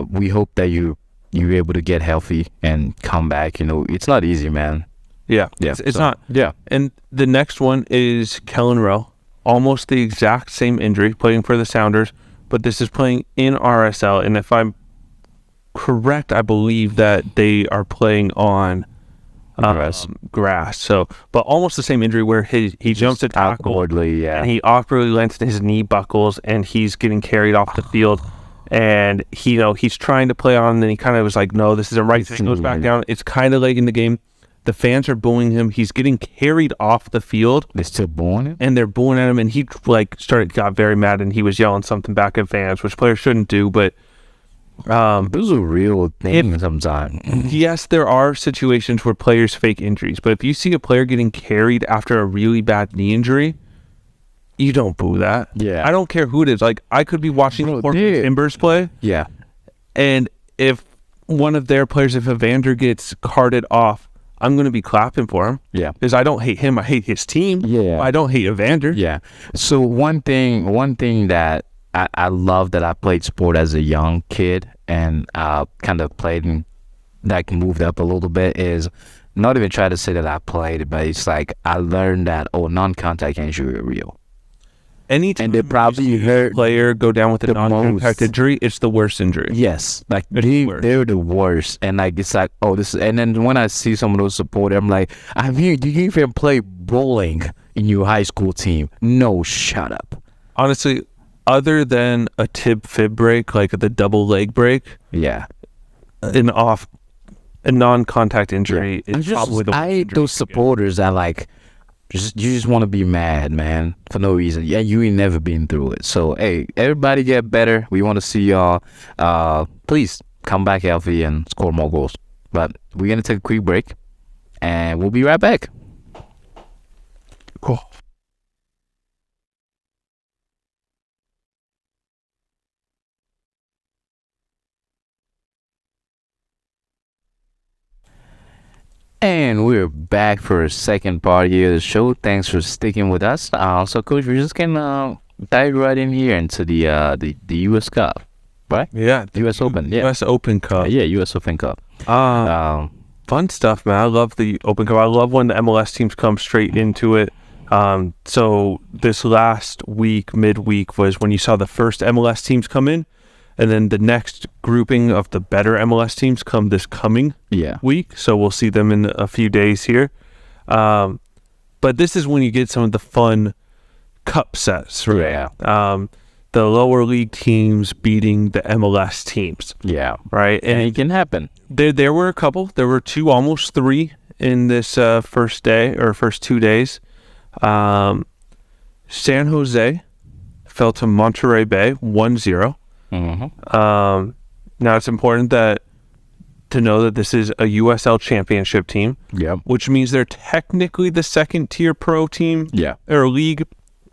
we hope that you're able to get healthy and come back. It's not easy, man. It's not. And the next one is Kellen Rowe, almost the exact same injury, playing for the Sounders, but this is playing in RSL. And if I'm correct, I believe that they are playing on grass. So, but almost the same injury where he jumps a tackle, and he awkwardly lands, his knee buckles, and he's getting carried off the field. And he's trying to play on, and then he kind of was like, "No, this isn't right." So he goes back down. It's kind of late in the game. The fans are booing him. He's getting carried off the field. They're still booing him? And they're booing at him, and he got very mad, and he was yelling something back at fans, which players shouldn't do, but those are real things sometimes. Yes, there are situations where players fake injuries, but if you see a player getting carried after a really bad knee injury, you don't boo that. Yeah. I don't care who it is. Like, I could be watching Portland Timbers play. Yeah. And if one of their players, if Evander gets carted off, I'm going to be clapping for him. Yeah. Because I don't hate him. I hate his team. Yeah. I don't hate Evander. Yeah. So one thing that I love that I played sport as a young kid and kind of played and that moved up a little bit is not even try to say that I played, but it's like I learned that, non-contact injury are real. Anytime and they probably hurt player go down with a non-contact injury, it's the worst injury. Yes, like they're the worst, and it's like this. And then when I see some of those supporters, I'm like, do you even play bowling in your high school team? No, shut up. Honestly, other than a tib fib break, like the double leg break, an a non-contact injury And is just, probably the I hate those supporters that like you just want to be mad, man, for no reason. Yeah, you ain't never been through it. So hey, everybody get better. We want to see y'all. Please come back healthy and score more goals. But we're gonna take a quick break, and we'll be right back. Cool. And we're back for a second part here of the show. Thanks for sticking with us. So, Coach, we're just gonna dive right in here into the U.S. Cup, right? Yeah, The U.S. Open, yeah. U.S. Open Cup. Yeah, U.S. Open Cup. Fun stuff, man. I love the Open Cup. I love when the MLS teams come straight into it. So this last week, midweek, was when you saw the first MLS teams come in, and then the next grouping of the better MLS teams come this coming week. So we'll see them in a few days here. But this is when you get some of the fun cup sets, right? Yeah. The lower league teams beating the MLS teams. Yeah. Right. And it can happen. There were a couple. There were two, almost three in this first 2 days. San Jose fell to Monterey Bay 1-0. Mm-hmm. Now it's important to know that this is a USL Championship team. Yep. Which means they're technically the second tier pro team. Yeah. Or league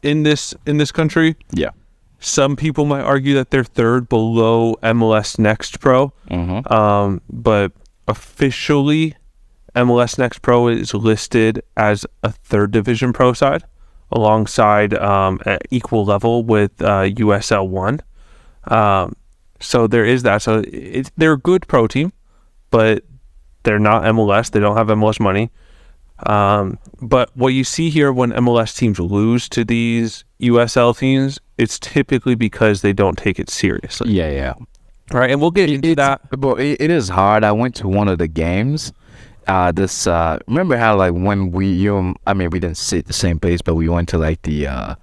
in this country. Yeah. Some people might argue that they're third below MLS Next Pro. Mm-hmm. But officially, MLS Next Pro is listed as a third division pro side, alongside at equal level with USL 1. So there is that. So they're a good pro team, but they're not MLS. They don't have MLS money. But what you see here when MLS teams lose to these USL teams, it's typically because they don't take it seriously. Yeah. Right, and we'll get into that. But it is hard. I went to one of the games. Remember how like when we didn't sit the same place, but we went to like the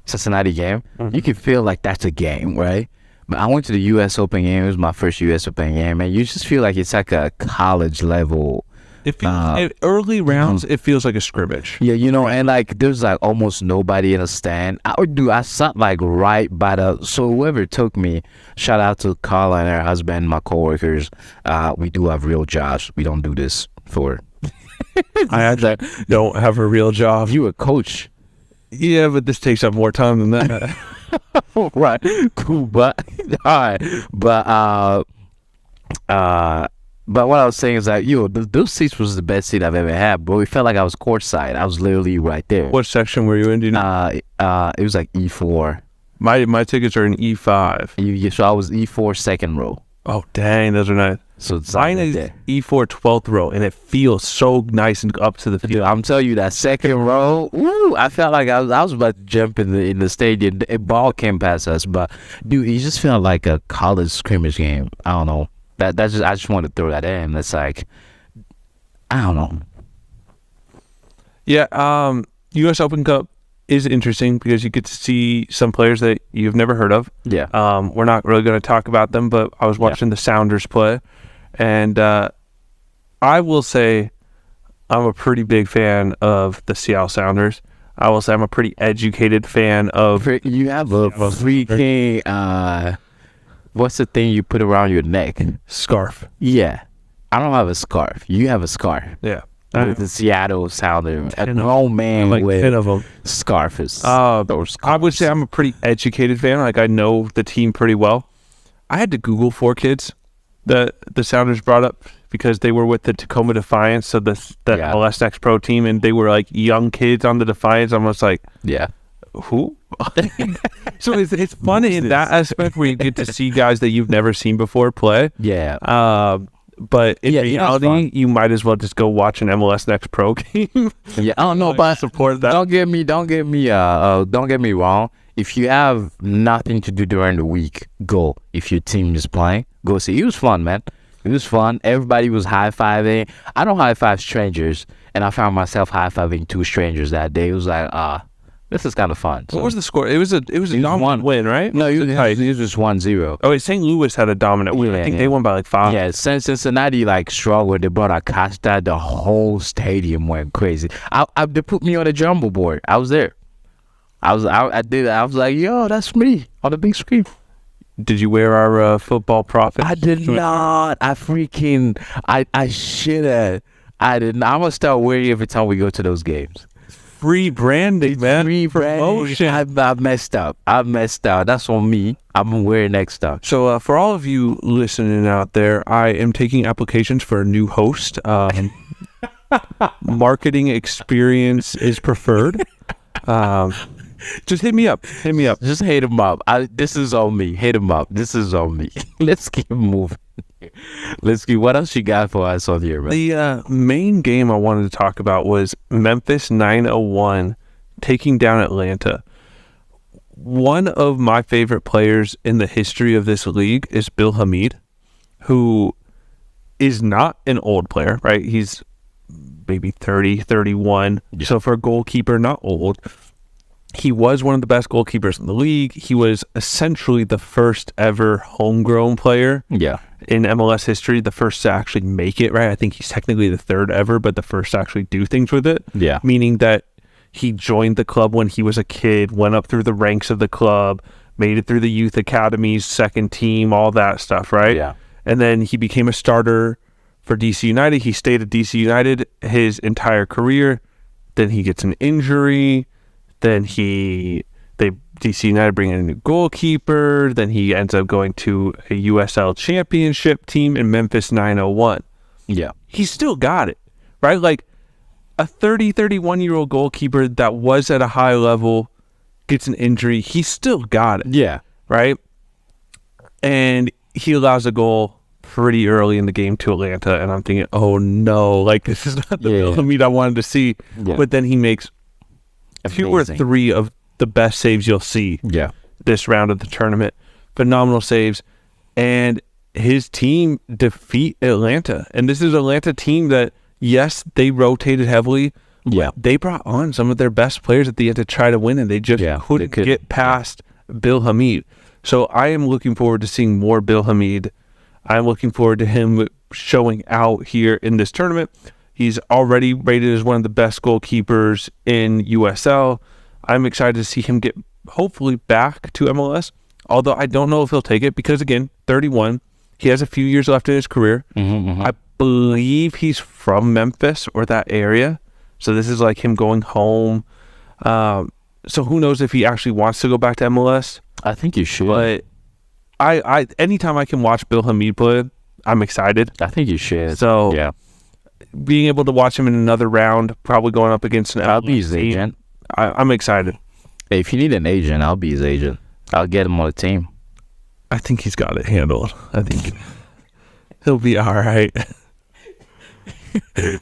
Cincinnati game. Mm-hmm. You can feel like that's a game, right? But I went to the U.S. Open game. It was my first U.S. Open game, and you just feel like it's like a college level. It feels, early rounds, it feels like a scrimmage. Yeah, and like there's like almost nobody in a stand. I sat like right by so whoever took me, shout out to Carla and her husband, my coworkers. We do have real jobs. We don't do this for. I actually don't have a real job. You a coach. Yeah, but this takes up more time than that. Right. Cool, but all right. But what I was saying is that those seats was the best seat I've ever had, bro. It felt like I was courtside. I was literally right there. What section were you in? Do you know? It was like E4. My tickets are in E5. So I was E4 second row. Oh dang, those are nice. So it's mine like is there. E4 12th row, and it feels so nice and up to the field. Dude, I'm telling you that second row, I felt like I was about to jump in the stadium. A ball came past us, but dude, it just felt like a college scrimmage game. I don't know. I just want to throw that in. It's like, I don't know. Yeah, U.S. Open Cup is interesting because you get to see some players that you've never heard of. Yeah. We're not really going to talk about them, but I was watching the Sounders play, and I will say I'm a pretty big fan of the Seattle Sounders. I will say I'm a pretty educated fan of... You have a freaking... what's the thing you put around your neck? Scarf. Yeah. I don't have a scarf. You have a scarf. Yeah. With the Seattle Sounder. A grown man like with 10 of them. Scarf is I would say I'm a pretty educated fan. Like, I know the team pretty well. I had to Google 4 kids that the Sounders brought up because they were with the Tacoma Defiance, so the MLS Next Pro team, and they were like young kids on the Defiance. I'm just like, yeah. Who? So it's fun in that aspect where you get to see guys that you've never seen before play. Yeah. But in reality, you might as well just go watch an MLS Next Pro game. Yeah, I don't know, but support that. Don't get me wrong. If you have nothing to do during the week, go. If your team is playing, go see. It was fun, man. It was fun. Everybody was high-fiving. I don't high-five strangers, and I found myself high-fiving 2 strangers that day. It was like, This is kind of fun. What was the score? It was a dominant win, right? No, it was just 1-0. Oh, wait, St. Louis had a dominant win. I think they won by like 5. Yeah, since Cincinnati like struggled, they brought Acosta. The whole stadium went crazy. They put me on the jumbo board. I was there. I was like, yo, that's me on the big screen. Did you wear our football profit? I did not. I should have. I didn't. I'm gonna start wearing every time we go to those games. Free branding, man. Free promotion. I messed up. That's on me. I'm gonna wear it next time. So for all of you listening out there, I am taking applications for a new host. Marketing experience is preferred. Just hit me up. Just hit him up. This is on me. Hit him up. This is on me. Let's keep moving. What else you got for us on here, man? The main game I wanted to talk about was Memphis 901 taking down Atlanta. One of my favorite players in the history of this league is Bill Hamid, who is not an old player, right? He's maybe 30, 31. Yeah. So for a goalkeeper, not old. He was one of the best goalkeepers in the league. He was essentially the first ever homegrown player in MLS history, the first to actually make it, right? I think he's technically the third ever, but the first to actually do things with it. Yeah. Meaning that he joined the club when he was a kid, went up through the ranks of the club, made it through the youth academies, second team, all that stuff, right? Yeah. And then he became a starter for DC United. He stayed at DC United his entire career. Then he gets an injury. Then DC United bring in a new goalkeeper. Then he ends up going to a USL Championship team in Memphis 901. Yeah. He still got it, right? Like a 31-year-old goalkeeper that was at a high level gets an injury. He still got it. Yeah. Right? And he allows a goal pretty early in the game to Atlanta. And I'm thinking, oh no, like this is not the Bill Hamid I wanted to see. Yeah. But then he makes 2 or 3 of the best saves you'll see this round of the tournament. Phenomenal saves. And his team defeat Atlanta. And this is an Atlanta team that, yes, they rotated heavily. Yeah. They brought on some of their best players at the end to try to win, and they just couldn't get past Bill Hamid. So I am looking forward to seeing more Bill Hamid. I'm looking forward to him showing out here in this tournament. He's already rated as one of the best goalkeepers in USL. I'm excited to see him get, hopefully, back to MLS. Although I don't know if he'll take it because, again, 31. He has a few years left in his career. I believe he's from Memphis or that area. So this is like him going home. So who knows if he actually wants to go back to MLS. I think you should. But I anytime I can watch Bill Hamid play, I'm excited. I think you should. So yeah. Being able to watch him in another round, probably going up against an I'll be his agent. I'm excited. Hey, if you need an agent, I'll be his agent. I'll get him on the team. I think he's got it handled. I think he'll be all right.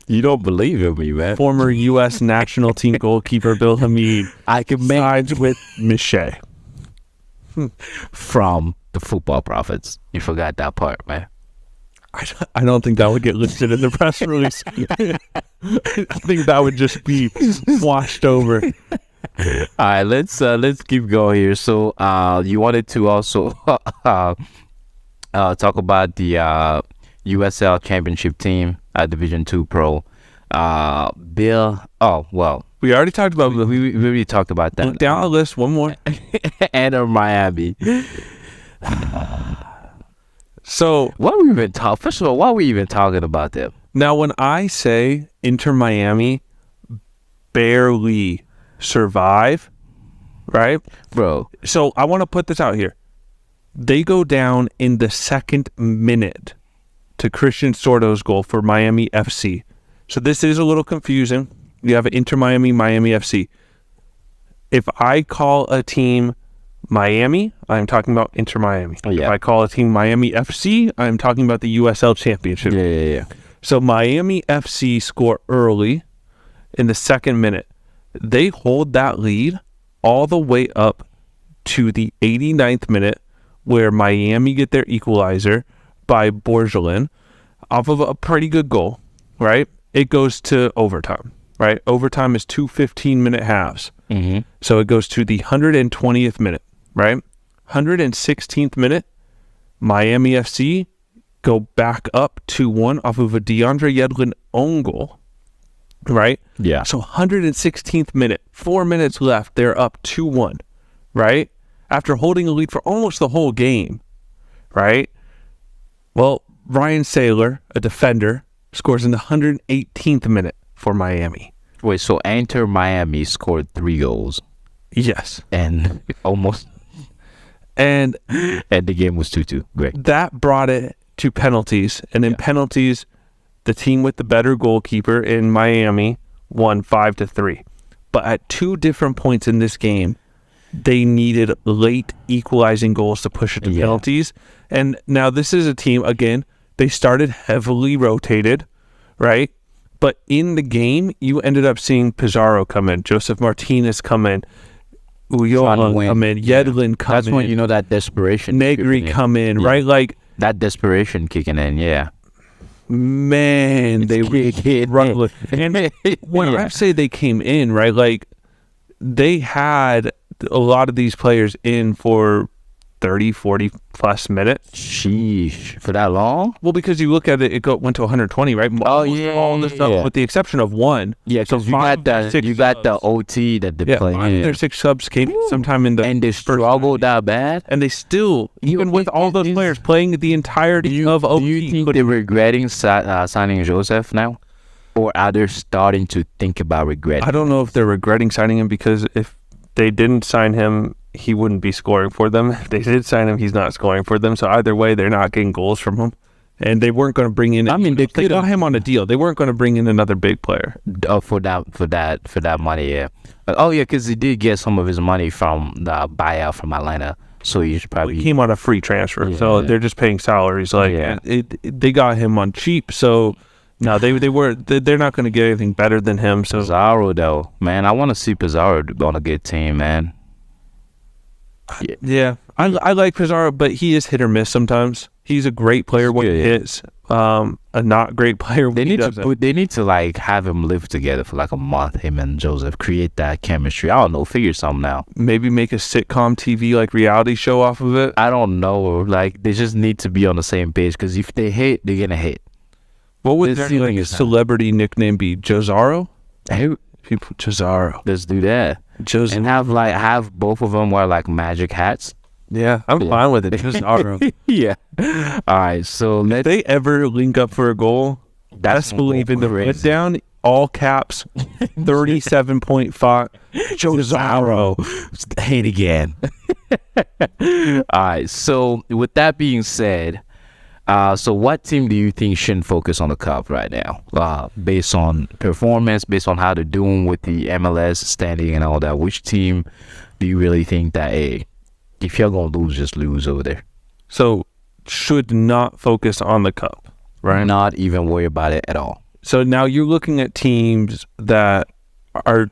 You don't believe in me, man. Former U.S. national team goalkeeper Bill Hamid sides with Miche. From the Football Prophets. You forgot that part, man. I don't think that would get listed in the press release. I think that would just be washed over. All right, let's keep going here. So, you wanted to also talk about the USL Championship team, Division 2 Pro. Bill. Oh well, we already talked about. We already talked about that. Down the list, one more. Enter Miami. So why are we even First of all, why are we even talking about them? Now, when I say Inter Miami barely survive, right, bro? So I want to put this out here. They go down in the second minute to Christian Sordo's goal for Miami FC. So this is a little confusing. You have Inter Miami, Miami FC. If I call a team Miami, I'm talking about Inter Miami. Yeah. If I call a team Miami FC, I'm talking about the USL Championship. Yeah. So Miami FC score early in the second minute. They hold that lead all the way up to the 89th minute, where Miami get their equalizer by Borgelin off of a pretty good goal, right? It goes to overtime, right? Overtime is 2 15-minute halves. Mm-hmm. So it goes to the 120th minute, right? 116th minute, Miami FC go back up 2-1 off of a DeAndre Yedlin own goal, right? Yeah. So 116th minute, 4 minutes left, they're up 2-1, right? After holding a lead for almost the whole game, right? Well, Ryan Saylor, a defender, scores in the 118th minute for Miami. Wait, so Inter Miami scored 3 goals Yes. and almost, And and the game was 2-2. Great. that brought it to penalties. And in penalties, the team with the better goalkeeper in Miami won 5-3. But at 2 different points in this game, they needed late equalizing goals to push it to penalties. And now this is a team, again, they started heavily rotated, right? But in the game, you ended up seeing Pizarro come in, Joseph Martinez come in, Uyola come in, Yedlin come in. That's when you know that desperation. Negri come in, right? Like, that desperation kicking in, yeah. man, they were struggling. And when I say they came in, right, like, they had a lot of these players in for 30, 40 plus minutes. Sheesh. For that long? Well, because you look at it, went to 120, right? Oh, yeah. All the stuff, with the exception of one. Yeah, so because you got the OT that they play. 5 of their 6 subs came sometime in the and they struggled that bad. And they still, even with all those players playing the entirety of OT. Do you think they're regretting signing Joseph now? Or are they starting to think about regretting? I don't know if they're regretting signing him, because if they didn't sign him, he wouldn't be scoring for them. If they did sign him, he's not scoring for them. So either way, they're not getting goals from him. And they weren't going to bring in. I mean, they got him on a deal. They weren't going to bring in another big player. For that money, yeah. Because he did get some of his money from the buyout from Atlanta. So he should probably. He came on a free transfer, so they're just paying salaries. Like they got him on cheap. So no, they're not going to get anything better than him. So Pizarro, though, man, I want to see Pizarro on a good team, man. Yeah, I like Pizarro, but he is hit or miss sometimes. He's a great player when he hits, a not great player when he doesn't. They need to like have him live together for like a month, him and Joseph, create that chemistry. I don't know, figure something out. Maybe make a sitcom TV like reality show off of it. I don't know, like they just need to be on the same page, because if they hate, they're gonna hate. What would their celebrity nickname be? Josaro? Hey, people, Josaro. Let's do that. And have both of them wear like magic hats. Yeah, I'm fine with it. Josaro. Yeah. All right. So if they ever link up for a goal, best believe in the put down, all caps, 37.5. Josaro. Hate again. All right. So with that being said, so what team do you think shouldn't focus on the cup right now? Based on performance, based on how they're doing with the MLS standing and all that, which team do you really think that, hey, if you're going to lose, just lose over there? So should not focus on the cup, right? Not even worry about it at all. So now you're looking at teams that are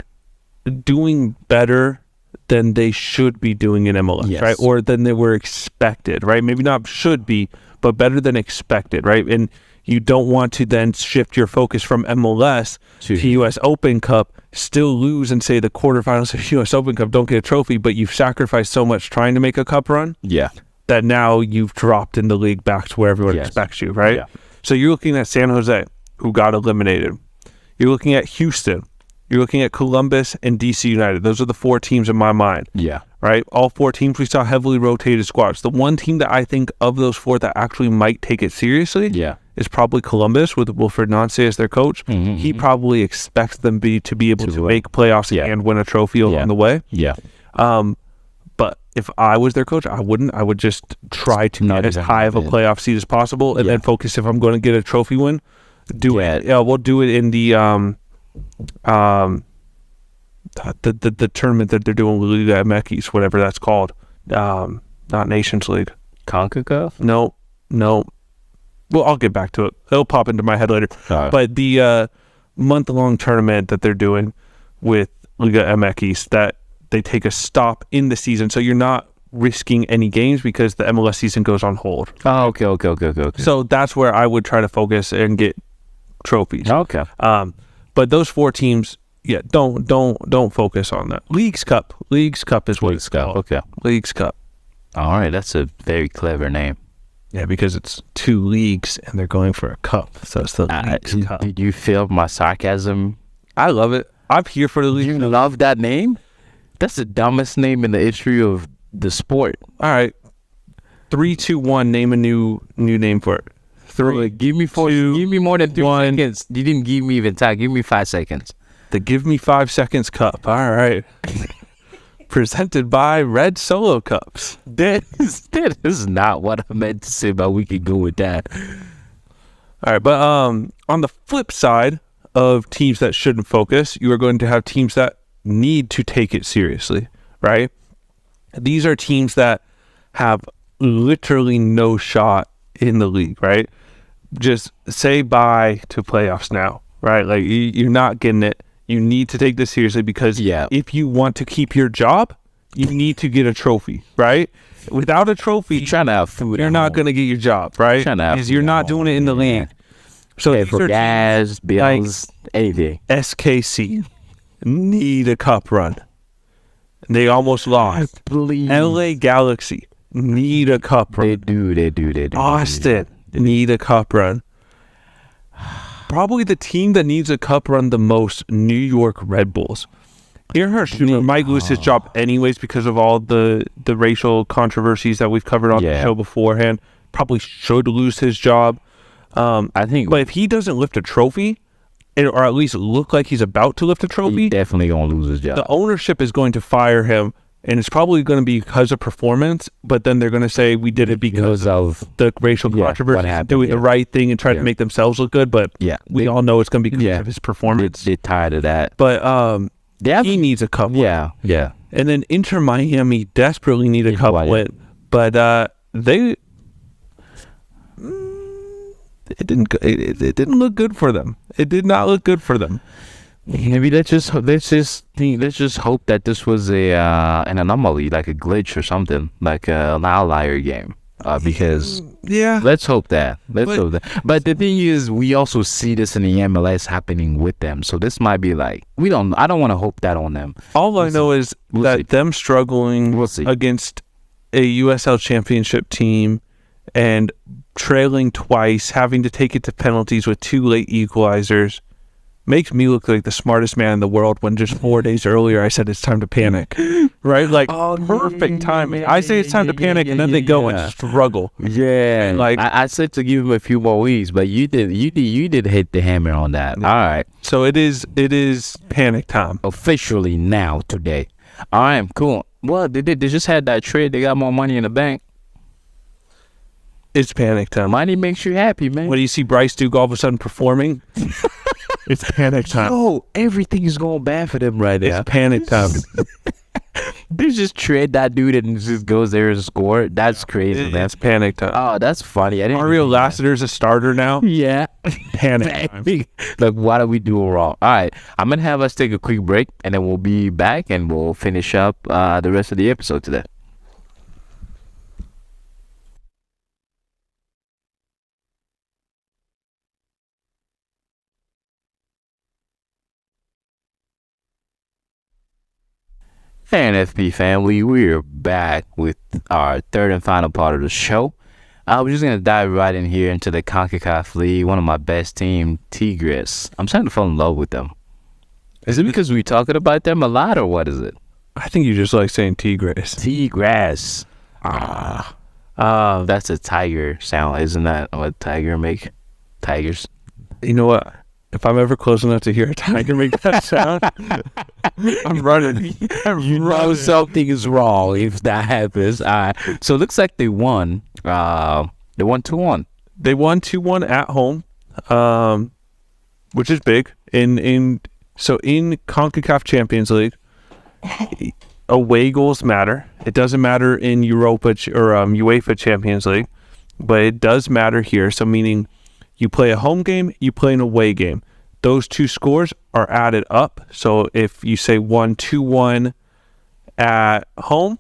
doing better than they should be doing in MLS, right? Or than they were expected, right? Maybe not should be, but better than expected, right? And you don't want to then shift your focus from MLS to US Open Cup, still lose and say the quarterfinals of US Open Cup don't get a trophy, but you've sacrificed so much trying to make a cup run that now you've dropped in the league back to where everyone expects you, right? So you're looking at San Jose, who got eliminated. You're looking at Houston. You're looking at Columbus and DC United. Those are the 4 teams in my mind. Yeah. Right? All 4 teams, we saw heavily rotated squads. The one team that I think of those 4 that actually might take it seriously is probably Columbus, with Wilfred Nancy as their coach. Mm-hmm. He probably expects them to be able to make playoffs and win a trophy along the way. Yeah. But if I was their coach, I wouldn't. I would just try to get as high of a playoff seed as possible, and then focus, if I'm going to get a trophy win, do it. Yeah, we'll do it in the tournament that they're doing with Liga MX, whatever that's called. Not Nations League. CONCACAF? No. Well, I'll get back to it. It'll pop into my head later. But the month-long tournament that they're doing with Liga MX, that they take a stop in the season, so you're not risking any games because the MLS season goes on hold. Oh, okay. So that's where I would try to focus and get trophies. Okay. But those 4 teams, yeah, don't focus on that. Leagues Cup is what it's called. Okay. Leagues Cup. All right, that's a very clever name. Yeah, because it's 2 leagues and they're going for a cup, so it's the Leagues Cup. Did you feel my sarcasm? I love it. I'm here for the league. You love that name? That's the dumbest name in the history of the sport. All right, 3, 2, 1. Name a new name for it. 3. Give me 4. Give me more than 3 seconds. You didn't give me even time. Give me 5 seconds. The Give Me 5 Seconds Cup. All right. Presented by Red Solo Cups. That is not what I meant to say, but we could go with that. All right, but on the flip side of teams that shouldn't focus, you are going to have teams that need to take it seriously, right? These are teams that have literally no shot in the league, right? Just say bye to playoffs now, right? Like you're not getting it. You need to take this seriously because if you want to keep your job, you need to get a trophy, right? Without a trophy, You're trying to have food. you're not going to get your job, right? Because you're not doing it in the league. So for gas, bills, anything. SKC need a cup run. They almost lost. Please. LA Galaxy need a cup run. They do. Austin need a cup run. Probably the team that needs a cup run the most, New York Red Bulls. Aaron Schumer might lose his job anyways because of all the racial controversies that we've covered on the show beforehand. Probably should lose his job. I think. But if he doesn't lift a trophy, or at least look like he's about to lift a trophy, he's definitely going to lose his job. The ownership is going to fire him, and it's probably going to be because of performance, but then they're going to say we did it because of the racial controversy, doing the right thing and trying to make themselves look good, but we all know it's going to be because of his performance. They're tired of that. But he needs a cup win. Yeah. And then Inter Miami desperately need a cup win, but they... It didn't look good for them. It did not look good for them. Maybe let's just hope that this was an anomaly, like a glitch or something, like an outlier game. Because let's hope that. But the thing is, we also see this in the MLS happening with them. So this might be like I don't want to hope that on them. All I know is that them struggling against a USL Championship team and trailing twice, having to take it to penalties with 2 late equalizers, makes me look like the smartest man in the world when just 4 days earlier I said it's time to panic. Right? Like, perfect timing. I say it's time to panic, and then they go and struggle. Yeah. Like I said to give him a few more weeks, but you did hit the hammer on that. All right. So it is panic time. Officially now, today. All right, cool. Well, they just had that trade. They got more money in the bank. It's panic time. Money makes you happy, man. When you see Bryce Duke all of a sudden performing, it's panic time. Oh, everything is going bad for them right now. It's panic time. They just trade that dude and just goes there and score. That's crazy, man. That's panic time. Oh, that's funny. Mario Lassiter's a starter now. Yeah. Panic time. Like, what do we do wrong? All right. I'm going to have us take a quick break, and then we'll be back, and we'll finish up the rest of the episode today. And FP family, we're back with our third and final part of the show. We're just going to dive right in here into the CONCACAF League, one of my best team, Tigres. I'm starting to fall in love with them. Is it because we're talking about them a lot, or what is it? I think you just like saying Tigres. Tigres. That's a tiger sound. Isn't that what tiger make? Tigers. You know what? If I'm ever close enough to hear a tiger make that sound, I'm running. You know something is wrong if that happens. All right. So it looks like they won. They won 2-1. They won 2-1 at home, which is big. In CONCACAF Champions League, away goals matter. It doesn't matter in Europa or UEFA Champions League, but it does matter here. So meaning, you play a home game, you play an away game. Those two scores are added up. So if you say 2-1 at home,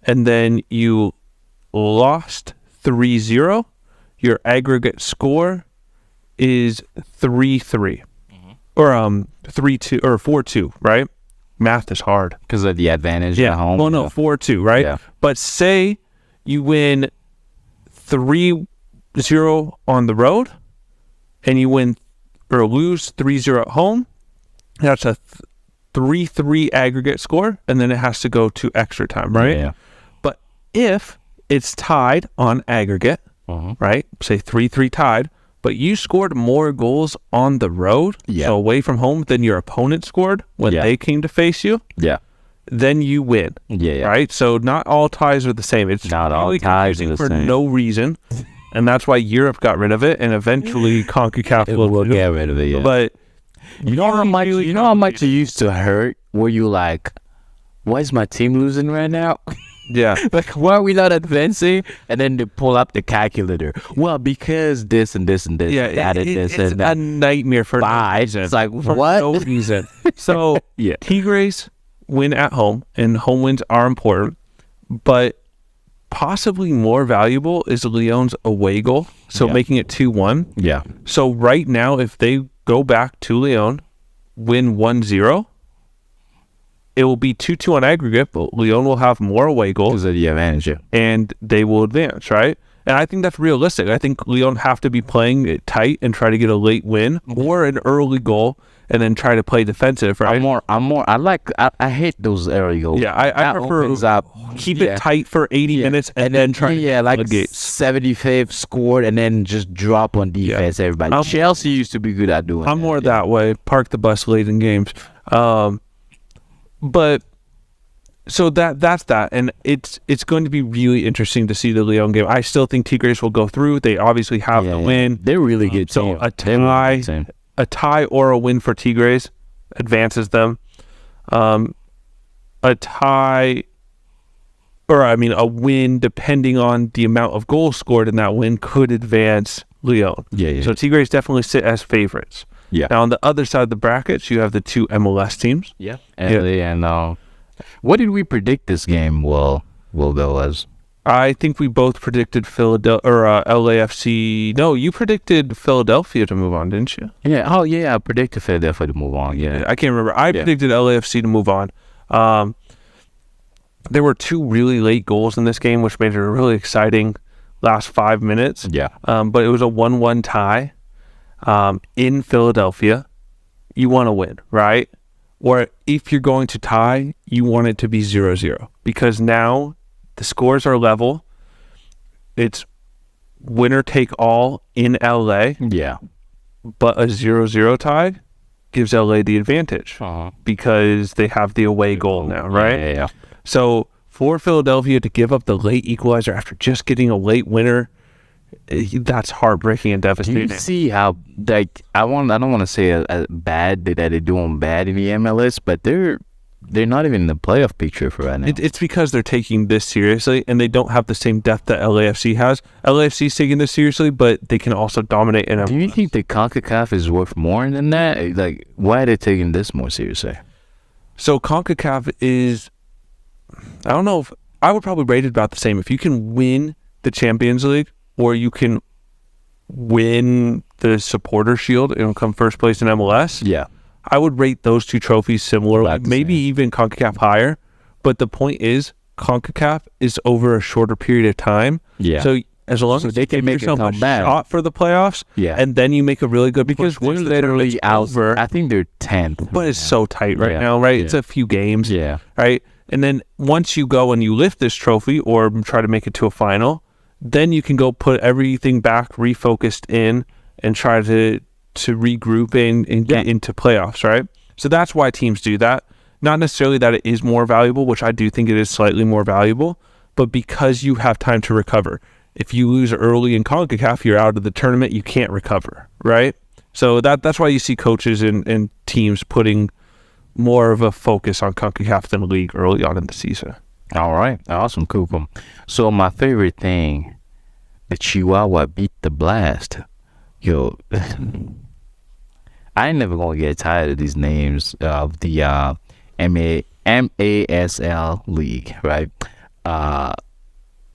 and then you lost 3-0, your aggregate score is 3-3. or 3-2 or 4-2, right? Math is hard. Because of the advantage Yeah. at home. Well, no, 4-2, right? Yeah. But say you win 3-0 on the road, and you win or lose 3-0 at home. That's a 3-3 aggregate score, and then it has to go to extra time, right? Yeah. But if it's tied on aggregate, right? Say 3-3 tied, but you scored more goals on the road, so away from home, than your opponent scored when they came to face you, then you win. Right? So not all ties are the same. It's not all really ties are the for same. no reason. And that's why Europe got rid of it, and eventually CONCACAF Will get rid of it, yeah. But you know how much it used to hurt? Were you like, why is my team losing right now? yeah. Like, why are we not advancing? And then they pull up the calculator. Well, because this and this and this. Yeah, this it's and that. a nightmare for no reason. It's like, For what? no reason. So, Tigres win at home, and home wins are important, but possibly more valuable is Lyon's away goal, so making it 2-1. Yeah. So right now, if they go back to Lyon, win 1-0, it will be 2-2 on aggregate, but Lyon will have more away goals. Because of the advantage, And they will advance, right? And I think that's realistic. I think Lyon have to be playing it tight and try to get a late win or an early goal and then try to play defensive, right? I hate those early goals. Yeah, I prefer keep it tight for 80 minutes and then try to like 75th scored and then just drop on defense everybody. Chelsea used to be good at doing that. I'm more that way. Park the bus late in games. But so that's that, and it's going to be really interesting to see the Lyon game. I still think Tigres will go through. They obviously have the win. They're really good. So a tie or a win for Tigres advances them. A tie, or I mean a win, depending on the amount of goals scored in that win, could advance Lyon. So Tigres definitely sit as favorites. Now on the other side of the brackets, you have the two MLS teams. And what did we predict this game will go as? I think we both predicted LAFC. No, you predicted Philadelphia to move on, didn't you? Yeah. Oh, yeah. I predicted Philadelphia to move on. Yeah. I can't remember. I predicted LAFC to move on. There were two really late goals in this game, which made it a really exciting last 5 minutes. But it was a 1-1 tie in Philadelphia. You want to win, right? Or if you're going to tie, you want it to be 0-0 because now the scores are level. It's winner take all in LA. But a 0-0 tie gives LA the advantage because they have the away goal now, right? So for Philadelphia to give up the late equalizer after just getting a late winner, that's heartbreaking and devastating. Do you see how, like, I don't want to say a bad that they're doing bad in the MLS, but they're not even in the playoff picture for right now. It's because they're taking this seriously, and they don't have the same depth that LAFC has. LAFC's taking this seriously, but they can also dominate in MLS. Do you think the CONCACAF is worth more than that? Like, why are they taking this more seriously? So CONCACAF is, I don't know if, I would probably rate it about the same. If you can win the Champions League, or you can win the Supporter Shield and come first place in MLS. I would rate those two trophies similar, maybe even CONCACAF higher. But the point is, CONCACAF is over a shorter period of time. So as long as they can make yourself a shot for the playoffs, and then you make a really good because push, we're literally out. I think they're 10th, but it's so tight right now, right? It's a few games, right? And then once you go and you lift this trophy or try to make it to a final, then you can go put everything back, refocused in, and try to regroup and get into playoffs, right? So that's why teams do that. Not necessarily that it is more valuable, which I do think it is slightly more valuable, but because you have time to recover. If you lose early in CONCACAF, you're out of the tournament, you can't recover, right? So that's why you see coaches and teams putting more of a focus on CONCACAF than the league early on in the season. All right. Awesome. Cool. So my favorite thing, the Chihuahua beat the Blast. Yo, I ain't never going to get tired of these names of the MASL league, right?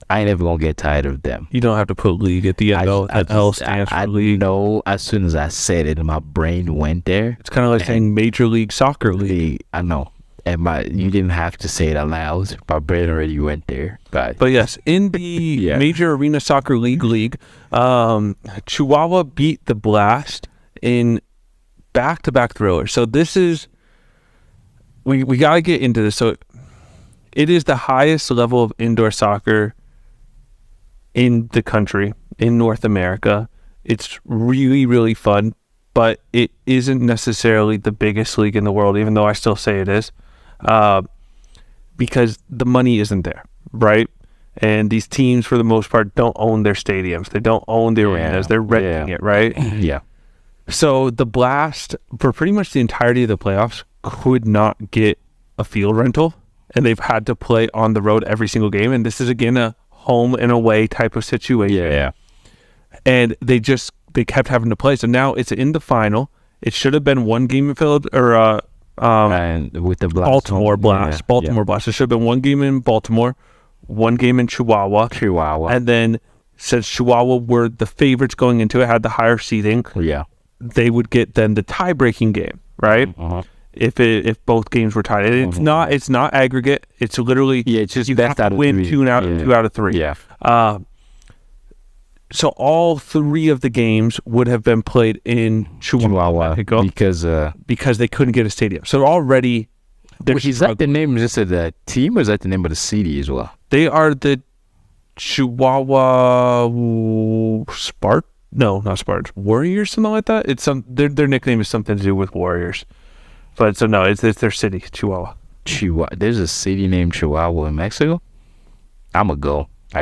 I ain't never gonna get tired of them. You don't have to put league at the end. That L stands for league. Know as soon as I said it, my brain went there. It's kind of like saying Major League Soccer League. I know. And you didn't have to say it aloud. My brain already went there. But yes, in the Major Arena Soccer League, Chihuahua beat the Blast in back-to-back thrillers. So this is, we got to get into this. So it is the highest level of indoor soccer in the country, in North America. It's really, really fun, but it isn't necessarily the biggest league in the world, even though I still say it is. Because the money isn't there, right? And these teams, for the most part, don't own their stadiums. They don't own the arenas. They're renting it, right? Yeah. So the Blast, for pretty much the entirety of the playoffs, could not get a field rental, and they've had to play on the road every single game. And this is, again, a home and away type of situation. Yeah. And they kept having to play. So now it's in the final. It should have been one game in Philadelphia, and with the Blast. Baltimore Blast. It should have been one game in Baltimore, one game in Chihuahua. And then, since Chihuahua were the favorites going into it, had the higher seeding, they would get then the tie-breaking game, right? If both games were tied. And it's not aggregate. It's literally it's just you best have to win 2 out of 3. Yeah. So all 3 of the games would have been played in Chihuahua because they couldn't get a stadium. So already, is that the name just of the team, or is that the name of the city as well? They are the Chihuahua Spartans. No, not Spartans. Warriors, something like that. It's their nickname is something to do with Warriors. But so no, it's their city, Chihuahua. There's a city named Chihuahua in Mexico. I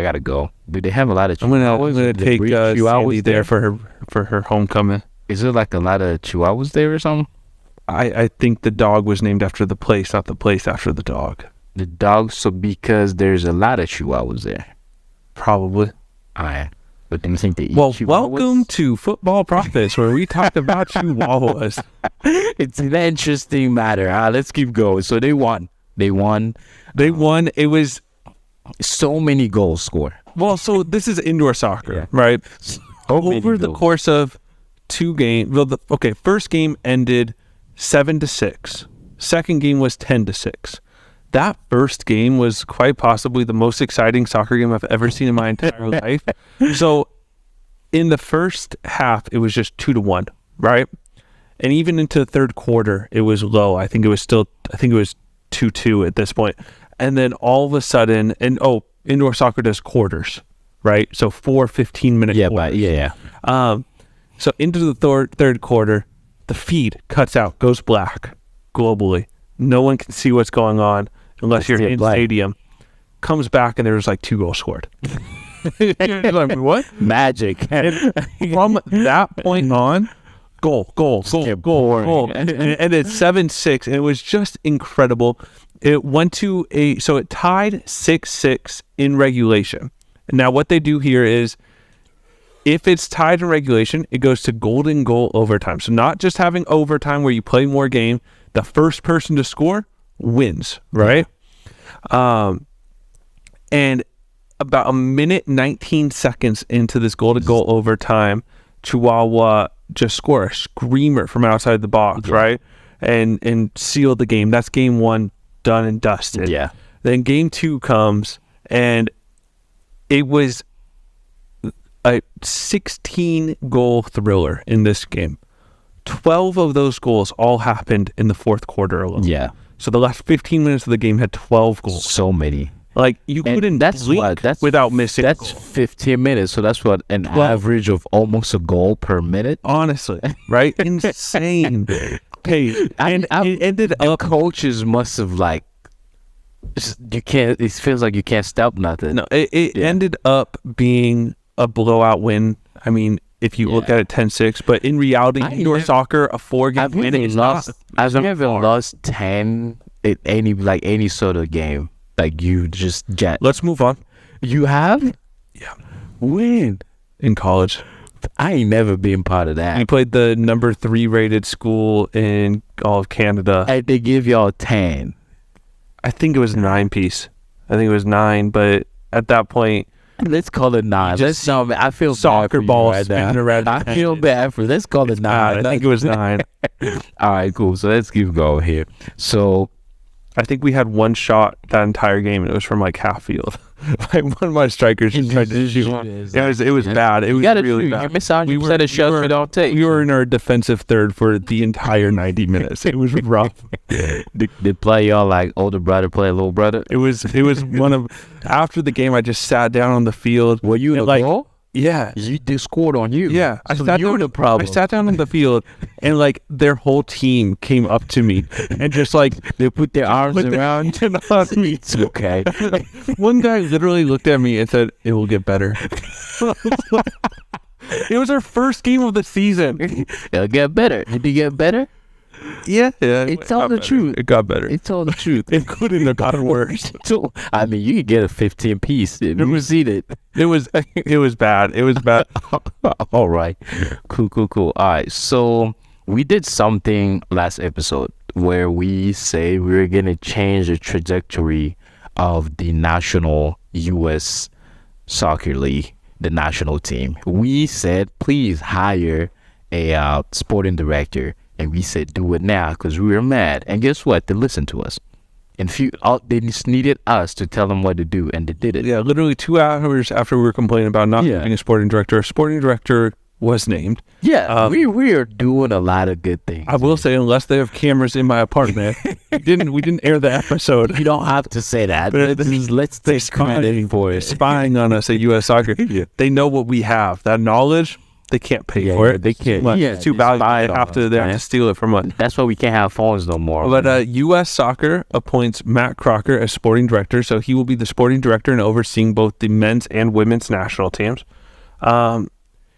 gotta go. Do they have a lot of Chihuahuas? I'm gonna take Sandy there for her homecoming. Is there like a lot of Chihuahuas there or something? I think the dog was named after the place, not the place after the dog. The dog, so because there's a lot of Chihuahuas there. Probably. Alright. But then you think they eat Chihuahuas? Welcome to Football Profits, where we talk about Chihuahuas. It's an interesting matter. Let's keep going. So they won. It was so many goals scored. Well, so this is indoor soccer, right? Over the course of 2 games, first game ended 7-6. Second game was 10-6. That first game was quite possibly the most exciting soccer game I've ever seen in my entire life. So in the first half, it was just 2-1, right? And even into the third quarter, it was low. I think it was 2-2 at this point. And then all of a sudden, indoor soccer does quarters, right? So 4 15-minute quarters. So into the third quarter, the feed cuts out, goes black globally. No one can see what's going on unless you're in stadium. Comes back and there's like 2 goals scored. Like, what? Magic. And from that point on, goal. And it's 7-6, and it was just incredible. It went to so it tied 6-6 in regulation. Now what they do here is, if it's tied in regulation, it goes to golden goal overtime. So not just having overtime where you play more game, the first person to score wins, right? And about 1:19 into this golden goal overtime, Chihuahua just scored a screamer from outside the box, right? And sealed the game. That's game 1 done and dusted. Yeah. Then game 2 comes, and it was a 16-goal thriller in this game. 12 of those goals all happened in the fourth quarter alone. Yeah. So the last 15 minutes of the game had 12 goals. So many. Like, you couldn't blink without missing. That's 15 minutes. So that's what an average of almost a goal per minute. Honestly, right? Insane. Okay, and it ended up. Coaches must have it feels like you can't stop nothing. No, it ended up being a blowout win. I mean, if you look at it 10-6, but in reality, indoor soccer, a 4-game win is not. I've never lost 10 in any sort of game. Like, you just get. Let's move on. You have? Yeah. When? In college. I ain't never been part of that. We played the number 3 rated school in all of Canada. And they give y'all 10. I think it was 9 piece. I think it was 9, but at that point, Let's call it 9. Let's no, man, I feel Soccer bad for ball you right now. spinning around. I feel bad for. Let's call it 9. I think it was 9. All right, cool. So let's keep going here. So I think we had one shot that entire game, and it was from like half field. Like one of my strikers just tried to shoot. Yeah, it was bad. It was really bad. You miss out. You said a shot you don't take. We were in our defensive third for the entire 90 minutes. It was rough. Did play y'all like older brother play little brother? It was one of after the game. I just sat down on the field. Were you in the like goal? Yeah, They scored on you. yeah. So you were the problem. I sat down on the field, and like their whole team came up to me and just like They put their arms around and on me. It's okay. One guy literally looked at me and said, "It will get better." It was our first game of the season. It'll get better. Did it get better? Yeah. It's all the truth. It got better. It's all the truth. It couldn't have gotten worse. So, I mean, you could get a 15 piece if you seen it. It was bad. It was bad. All right. Cool. All right. So we did something last episode where we say we were going to change the trajectory of the national U.S. soccer league, the national team. We said, please hire a sporting director. And we said, do it now because we were mad. And guess what? They listened to us. And they just needed us to tell them what to do, and they did it. Yeah, literally 2 hours after we were complaining about not having a sporting director was named. Yeah, we are doing a lot of good things. I will say, unless they have cameras in my apartment, we didn't air the episode. You don't have to say that. Let's take credit for it. Spying on us at U.S. Soccer. They know what we have. That knowledge. They can't pay for it. They can't. It's too valuable. They have to steal it from us. That's why we can't have phones no more. But U.S. Soccer appoints Matt Crocker as sporting director, so he will be the sporting director and overseeing both the men's and women's national teams.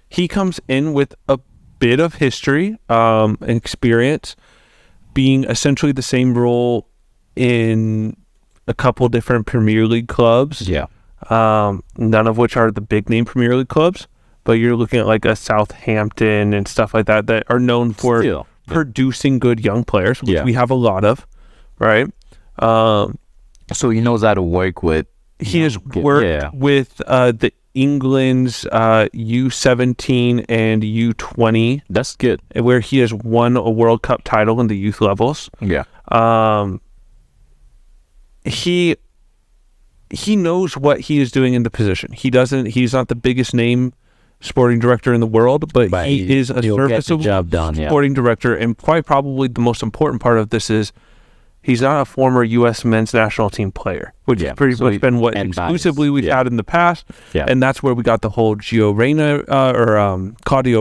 He comes in with a bit of history and experience, being essentially the same role in a couple different Premier League clubs. Yeah. None of which are the big name Premier League clubs. But you're looking at like a Southampton and stuff like that are known for producing good young players, which we have a lot of, right? So he knows how to work with. He has worked with the England's U17 and U20. That's good. Where he has won a World Cup title in the youth levels. Yeah. He knows what he is doing in the position. He's not the biggest name sporting director in the world, but he is a serviceable job done, sporting director, and quite probably the most important part of this is he's not a former U.S. men's national team player, which has pretty much been what exclusively we've had in the past, and that's where we got the whole Claudio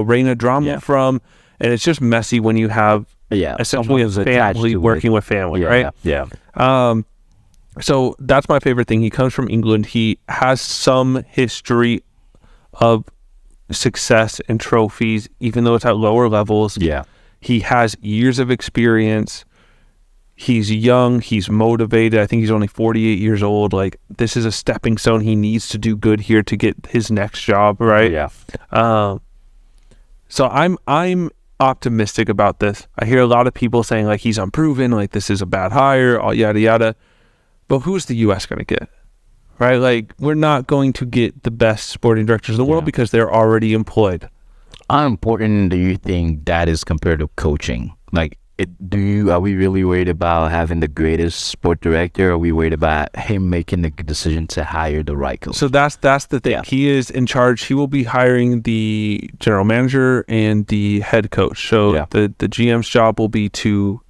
Reyna drama from, and it's just messy when you have essentially a family working with family, right? Yeah. So that's my favorite thing. He comes from England. He has some history of success and trophies, even though it's at lower levels. Yeah. He has years of experience. He's young. He's motivated. I think he's only 48 years old. Like, this is a stepping stone. He needs to do good here to get his next job, right? Yeah. So I'm optimistic about this. I hear a lot of people saying, like, he's unproven, like, this is a bad hire, all yada yada. But who's the U.S. going to get? Right? Like, we're not going to get the best sporting directors in the world because they're already employed. How important do you think that is compared to coaching? Like, are we really worried about having the greatest sport director, or are we worried about him making the decision to hire the right coach? So that's the thing. Yeah. He is in charge. He will be hiring the general manager and the head coach. So the GM's job will be to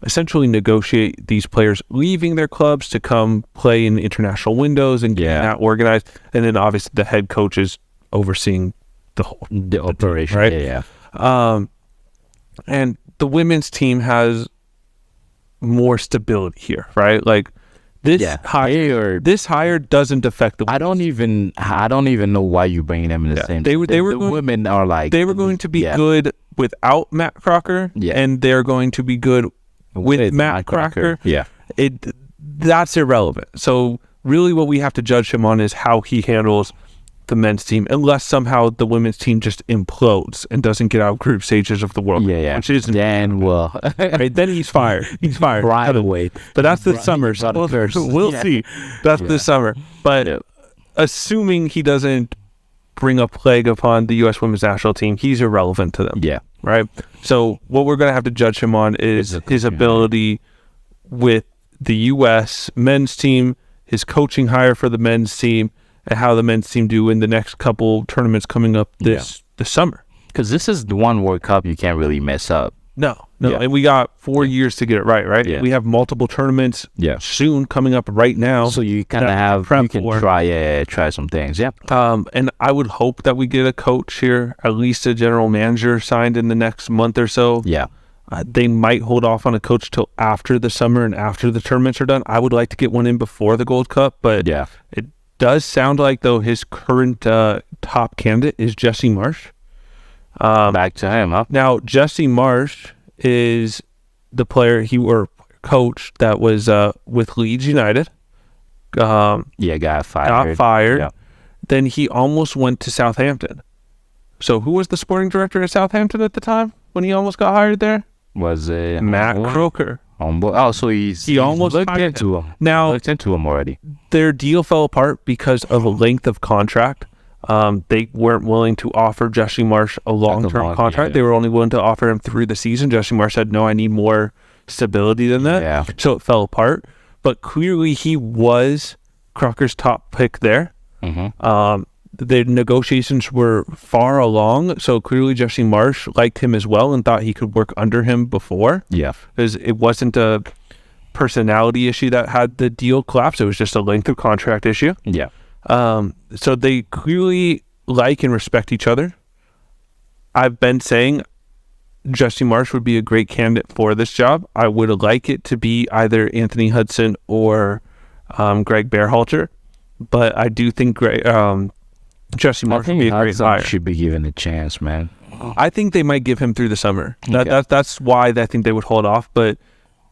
essentially negotiate these players leaving their clubs to come play in international windows and get that organized. And then obviously the head coach is overseeing the operation, right? Yeah. And the women's team has more stability here, right? Like this hire doesn't affect the women. I don't even know why you bring them in the same. Women are like, they were going to be good without Matt Crocker, and they're going to be good with Matt Crocker. Yeah. That's irrelevant. So really what we have to judge him on is how he handles the men's team, unless somehow the women's team just implodes and doesn't get out group stages of the World Cup. Which is then then he's fired. He's fired right away. But that's this summer. So we'll see. That's this summer. But assuming he doesn't bring a plague upon the U.S. women's national team, he's irrelevant to them. Yeah. Right? So what we're going to have to judge him on is his ability with the U.S. men's team, his coaching hire for the men's team, and how the men's team do in the next couple tournaments coming up this summer. Because this is the one World Cup you can't really mess up. No. Yeah. And we got 4 years to get it right? Yeah. We have multiple tournaments soon coming up right now. So you kind of have, you can try some things. Yeah. And I would hope that we get a coach here, at least a general manager signed in the next month or so. Yeah. They might hold off on a coach till after the summer and after the tournaments are done. I would like to get one in before the Gold Cup, but it does sound like, though, his current top candidate is Jesse Marsh. Back to him, huh? Now, Jesse Marsh is the player coach that was with Leeds United. Got fired. Yeah. Then he almost went to Southampton. So who was the sporting director at Southampton at the time when he almost got hired there? Was it Matt Croker? So he almost looked into him. Now, looked into him already. Their deal fell apart because of a length of contract. They weren't willing to offer Jesse Marsh a long-term contract. They were only willing to offer him through the season. Jesse Marsh said, no, I need more stability than that. Yeah. So it fell apart. But clearly he was Croker's top pick there. Mm-hmm. The negotiations were far along, so clearly Jesse Marsh liked him as well and thought he could work under him before. Yeah. Because it wasn't a personality issue that had the deal collapse. It was just a length of contract issue. Yeah. So they clearly like and respect each other. I've been saying Jesse Marsh would be a great candidate for this job. I would like it to be either Anthony Hudson or Greg Berhalter, but I do think Jesse Marsh would be a great hire. Should be given a chance, man. I think they might give him through the summer. Okay. That's why I think they would hold off. But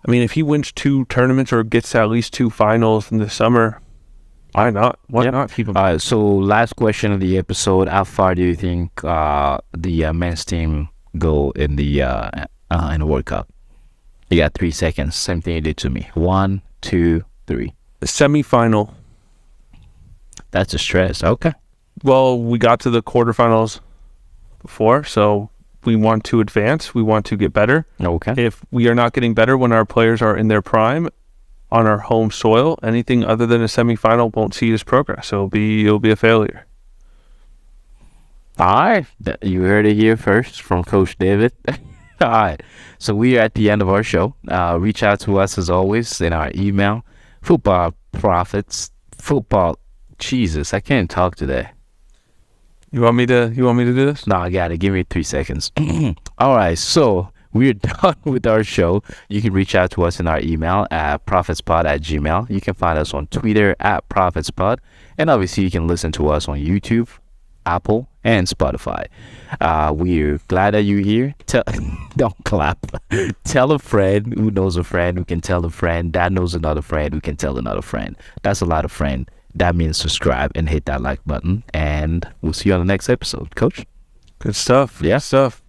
I mean, if he wins 2 tournaments or gets to at least 2 finals in the summer, why not? Why not keep him? All right. So last question of the episode: how far do you think the men's team go in the World Cup? You got 3 seconds. Same thing you did to me. 1, 2, 3. The semifinal. That's a stress. Okay. Well, we got to the quarterfinals before, so we want to advance. We want to get better. Okay. If we are not getting better when our players are in their prime on our home soil, anything other than a semifinal won't see us progress. So it'll be a failure. All right. You heard it here first from Coach David. All right. So we are at the end of our show. Reach out to us as always in our email, Jesus, I can't talk today. You want me to do this? No, I got it. Give me 3 seconds. All right. So we're done with our show. You can reach out to us in our email at prophetspod@gmail.com. You can find us on Twitter at prophetspod. And obviously you can listen to us on YouTube, Apple, and Spotify. We're glad that you're here. Don't clap. Tell a friend who knows a friend who can tell a friend that knows another friend who can tell another friend. That's a lot of friend. That means subscribe and hit that like button. And we'll see you on the next episode. Coach? Good stuff. Yeah. Good stuff.